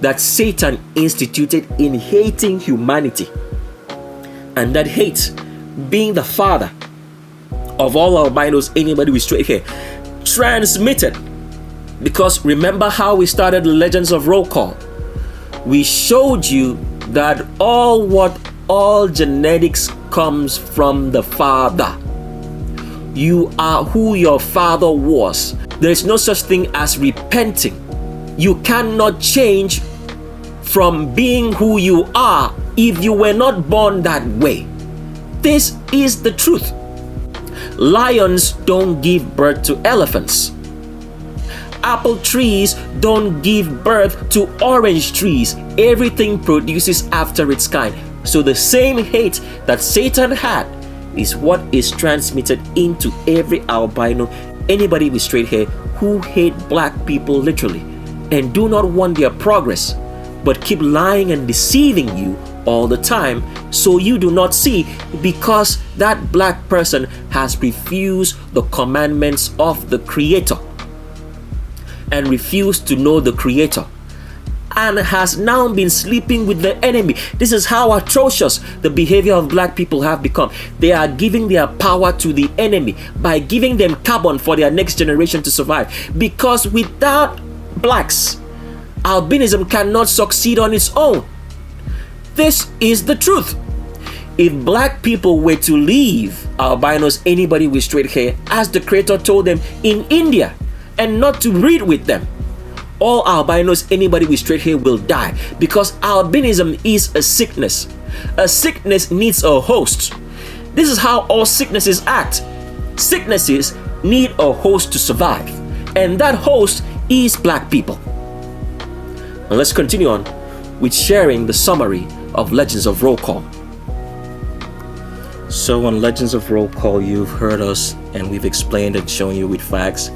that Satan instituted in hating humanity. And that hate, being the father of all albinos, anybody with straight hair, transmitted. Because remember how we started the Legends of Roll Call? We showed you that all genetics comes from the father. You are who your father was. There is no such thing as repenting. You cannot change from being who you are if you were not born that way. This is the truth. Lions don't give birth to elephants. Apple trees don't give birth to orange trees. Everything produces after its kind. So the same hate that Satan had is what is transmitted into every albino, anybody with straight hair who hate black people literally and do not want their progress, but keep lying and deceiving you all the time, so you do not see, because that black person has refused the commandments of the Creator and refused to know the Creator, and has now been sleeping with the enemy. This is how atrocious the behavior of black people have become. They are giving their power to the enemy by giving them carbon for their next generation to survive. Because without blacks, albinism cannot succeed on its own. This is the truth. If black people were to leave albinos, anybody with straight hair, as the Creator told them in India, and not to breed with them, all albinos, anybody with straight hair, will die, because albinism is a sickness. A sickness needs a host. This is how all sicknesses act. Sicknesses need a host to survive, and that host is black people. Now let's continue on with sharing the summary of Legends of Roll Call. So on Legends of Roll Call, you've heard us and we've explained and shown you with facts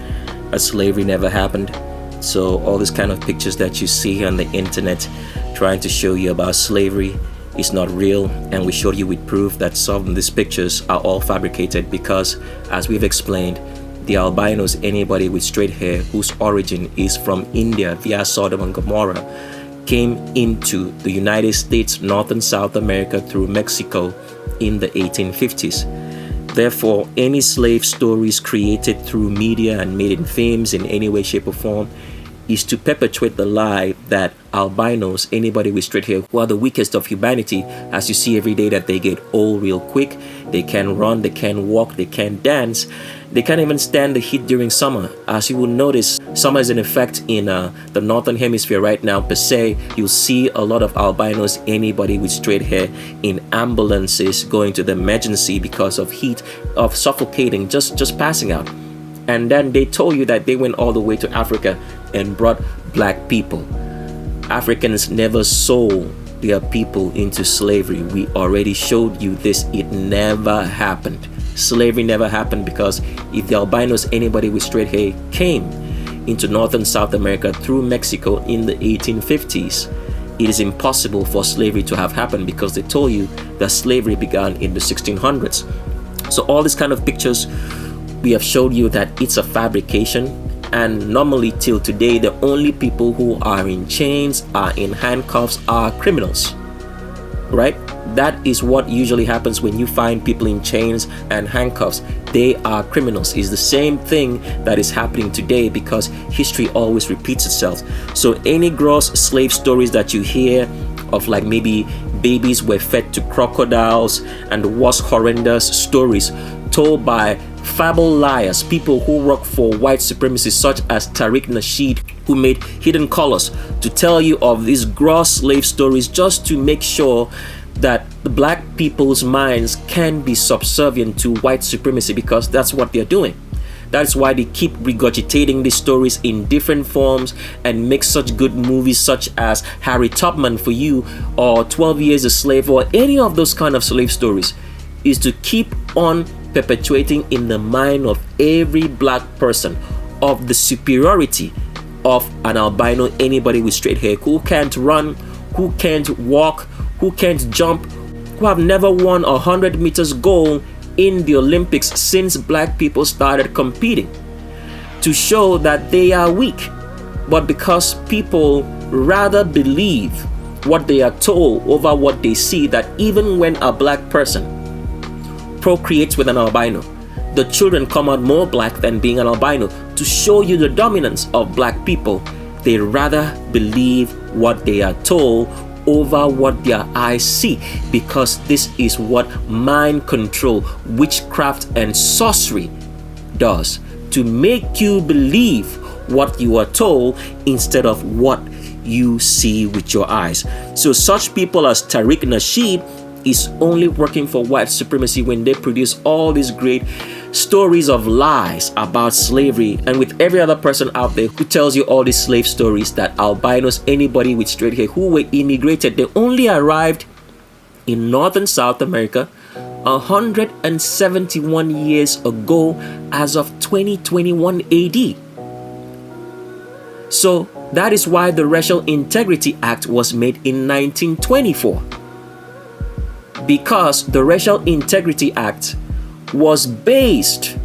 that slavery never happened. So all these kind of pictures that you see on the internet trying to show you about slavery is not real, and we showed you with proof that some of these pictures are all fabricated, because as we've explained, the albinos, anybody with straight hair whose origin is from India via Sodom and Gomorrah, came into the United States, North and South America through Mexico in the 1850s. Therefore, any slave stories created through media and made in films in any way, shape or form is to perpetuate the lie that albinos, anybody with straight hair, who are the weakest of humanity, as you see every day that they get old real quick. They can't run, they can't walk, they can't dance, they can't even stand the heat during summer. As you will notice, summer is in effect in the northern hemisphere right now per se. You'll see a lot of albinos, anybody with straight hair, in ambulances going to the emergency because of heat, of suffocating, just passing out. And then they told you that they went all the way to Africa and brought black people. Africans never sold their people into slavery. We already showed you this. It never happened. Slavery never happened, because if the albinos, anybody with straight hair, came into North and South America through Mexico in the 1850s, it is impossible for slavery to have happened, because they told you that slavery began in the 1600s. So all these kind of pictures, we have showed you that it's a fabrication, and normally till today the only people who are in chains, are in handcuffs, are criminals, right? That is what usually happens when you find people in chains and handcuffs. They are criminals. It's the same thing that is happening today, because history always repeats itself. So any gross slave stories that you hear of, like maybe babies were fed to crocodiles and worse horrendous stories, told by fable liars, people who work for white supremacy, such as Tariq Nasheed, who made Hidden Colors, to tell you of these gross slave stories just to make sure that the black people's minds can be subservient to white supremacy, because that's what they're doing. That's why they keep regurgitating these stories in different forms and make such good movies such as Harry Tubman for you, or 12 Years a Slave, or any of those kind of slave stories, is to keep on perpetuating in the mind of every black person of the superiority of an albino, anybody with straight hair, who can't run, who can't walk, who can't jump, who have never won a 100 meters gold in the Olympics since black people started competing, to show that they are weak. But because people rather believe what they are told over what they see, that even when a black person procreates with an albino, the children come out more black than being an albino, to show you the dominance of black people, they rather believe what they are told over what their eyes see, because this is what mind control, witchcraft and sorcery does, to make you believe what you are told instead of what you see with your eyes. So such people as Tariq Nasheed is only working for white supremacy when they produce all these great stories of lies about slavery, and with every other person out there who tells you all these slave stories that albinos, anybody with straight hair who were immigrated, they only arrived in North and South America 171 years ago as of 2021 AD. So that is why the Racial Integrity Act was made in 1924, because the Racial Integrity Act was based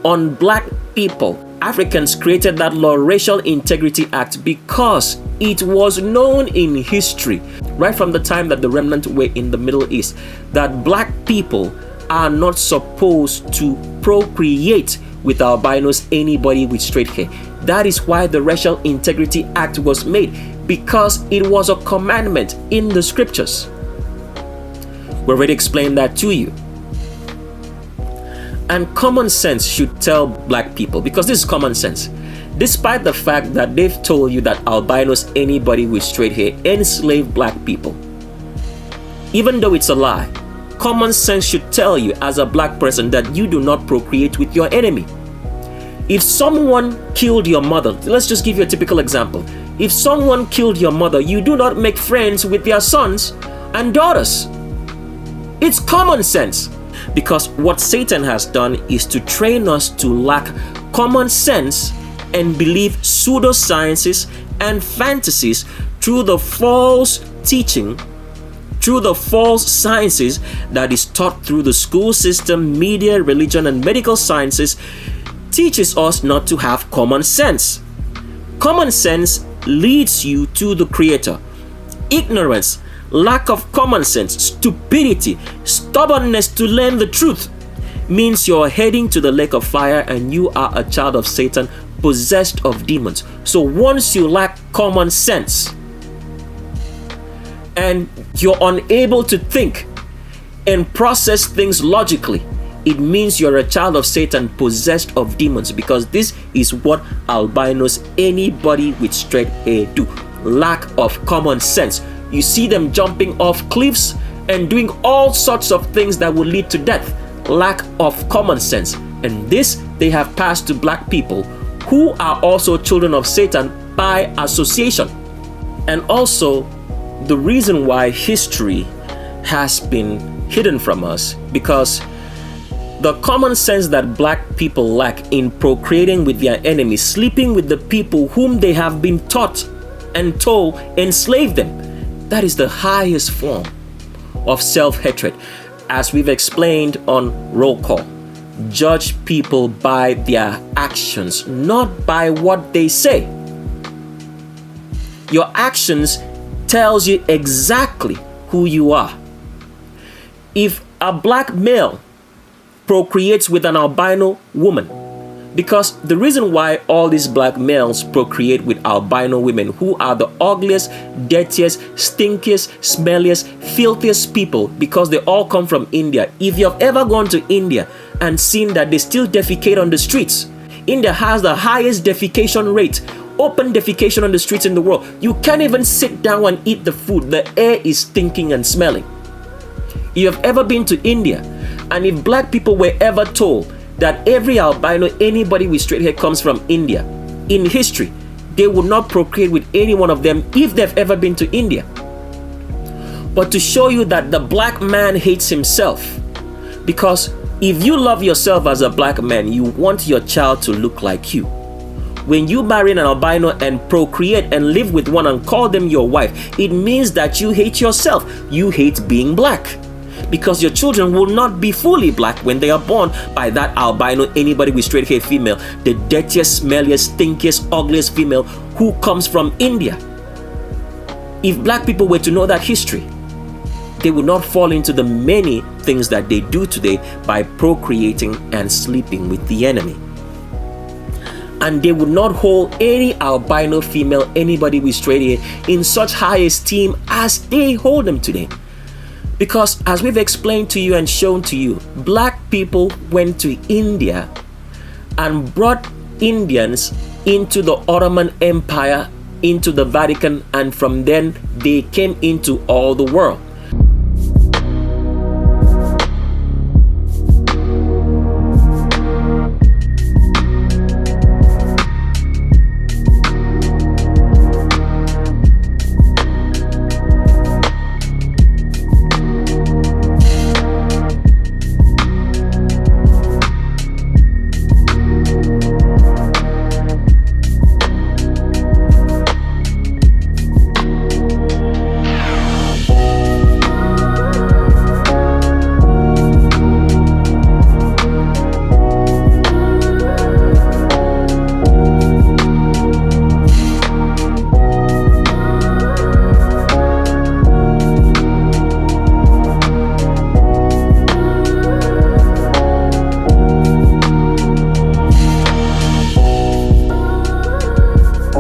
on black people. Africans created that law, Racial Integrity Act, because it was known in history, right from the time that the remnant were in the Middle East, that black people are not supposed to procreate with albinos, anybody with straight hair. That is why the Racial Integrity Act was made, because it was a commandment in the scriptures. We already explained that to you. And common sense should tell black people, because this is common sense, despite the fact that they've told you that albinos, anybody with straight hair, enslave black people. Even though it's a lie, common sense should tell you as a black person that you do not procreate with your enemy. If someone killed your mother, let's just give you a typical example. If someone killed your mother, you do not make friends with their sons and daughters. It's common sense. Because what Satan has done is to train us to lack common sense and believe pseudosciences and fantasies through the false teaching, through the false sciences that is taught through the school system, media, religion, and medical sciences, teaches us not to have common sense. Common sense leads you to the Creator. Ignorance, lack of common sense, stupidity, stubbornness to learn the truth means you're heading to the lake of fire, and you are a child of Satan, possessed of demons. So once you lack common sense and you're unable to think and process things logically, it means you're a child of Satan, possessed of demons, because this is what albinos, anybody with straight hair, do. Lack of common sense. You see them jumping off cliffs and doing all sorts of things that will lead to death. Lack of common sense. And this they have passed to black people, who are also children of Satan by association. And also, the reason why history has been hidden from us, because the common sense that black people lack in procreating with their enemies, sleeping with the people whom they have been taught and told enslave them, that is the highest form of self-hatred. As we've explained on Roll Call, judge people by their actions, not by what they say. Your actions tells you exactly who you are. If a black male procreates with an albino woman, because the reason why all these black males procreate with albino women, who are the ugliest, dirtiest, stinkiest, smelliest, filthiest people, because they all come from India. If you've ever gone to India and seen that they still defecate on the streets. India has the highest defecation rate, open defecation on the streets in the world. You can't even sit down and eat the food. The air is stinking and smelling. You have ever been to India, and if black people were ever told that every albino, anybody with straight hair comes from India, in history, they would not procreate with any one of them if they've ever been to India. But to show you that the black man hates himself, because if you love yourself as a black man, you want your child to look like you. When you marry an albino and procreate and live with one and call them your wife, it means that you hate yourself. You hate being black. Because your children will not be fully black when they are born by that albino, anybody with straight hair female, the dirtiest, smelliest, stinkiest, ugliest female who comes from India. If black people were to know that history, they would not fall into the many things that they do today by procreating and sleeping with the enemy. And they would not hold any albino female, anybody with straight hair, in such high esteem as they hold them today. Because as we've explained to you and shown to you, black people went to India and brought Indians into the Ottoman Empire, into the Vatican, and from then they came into all the world.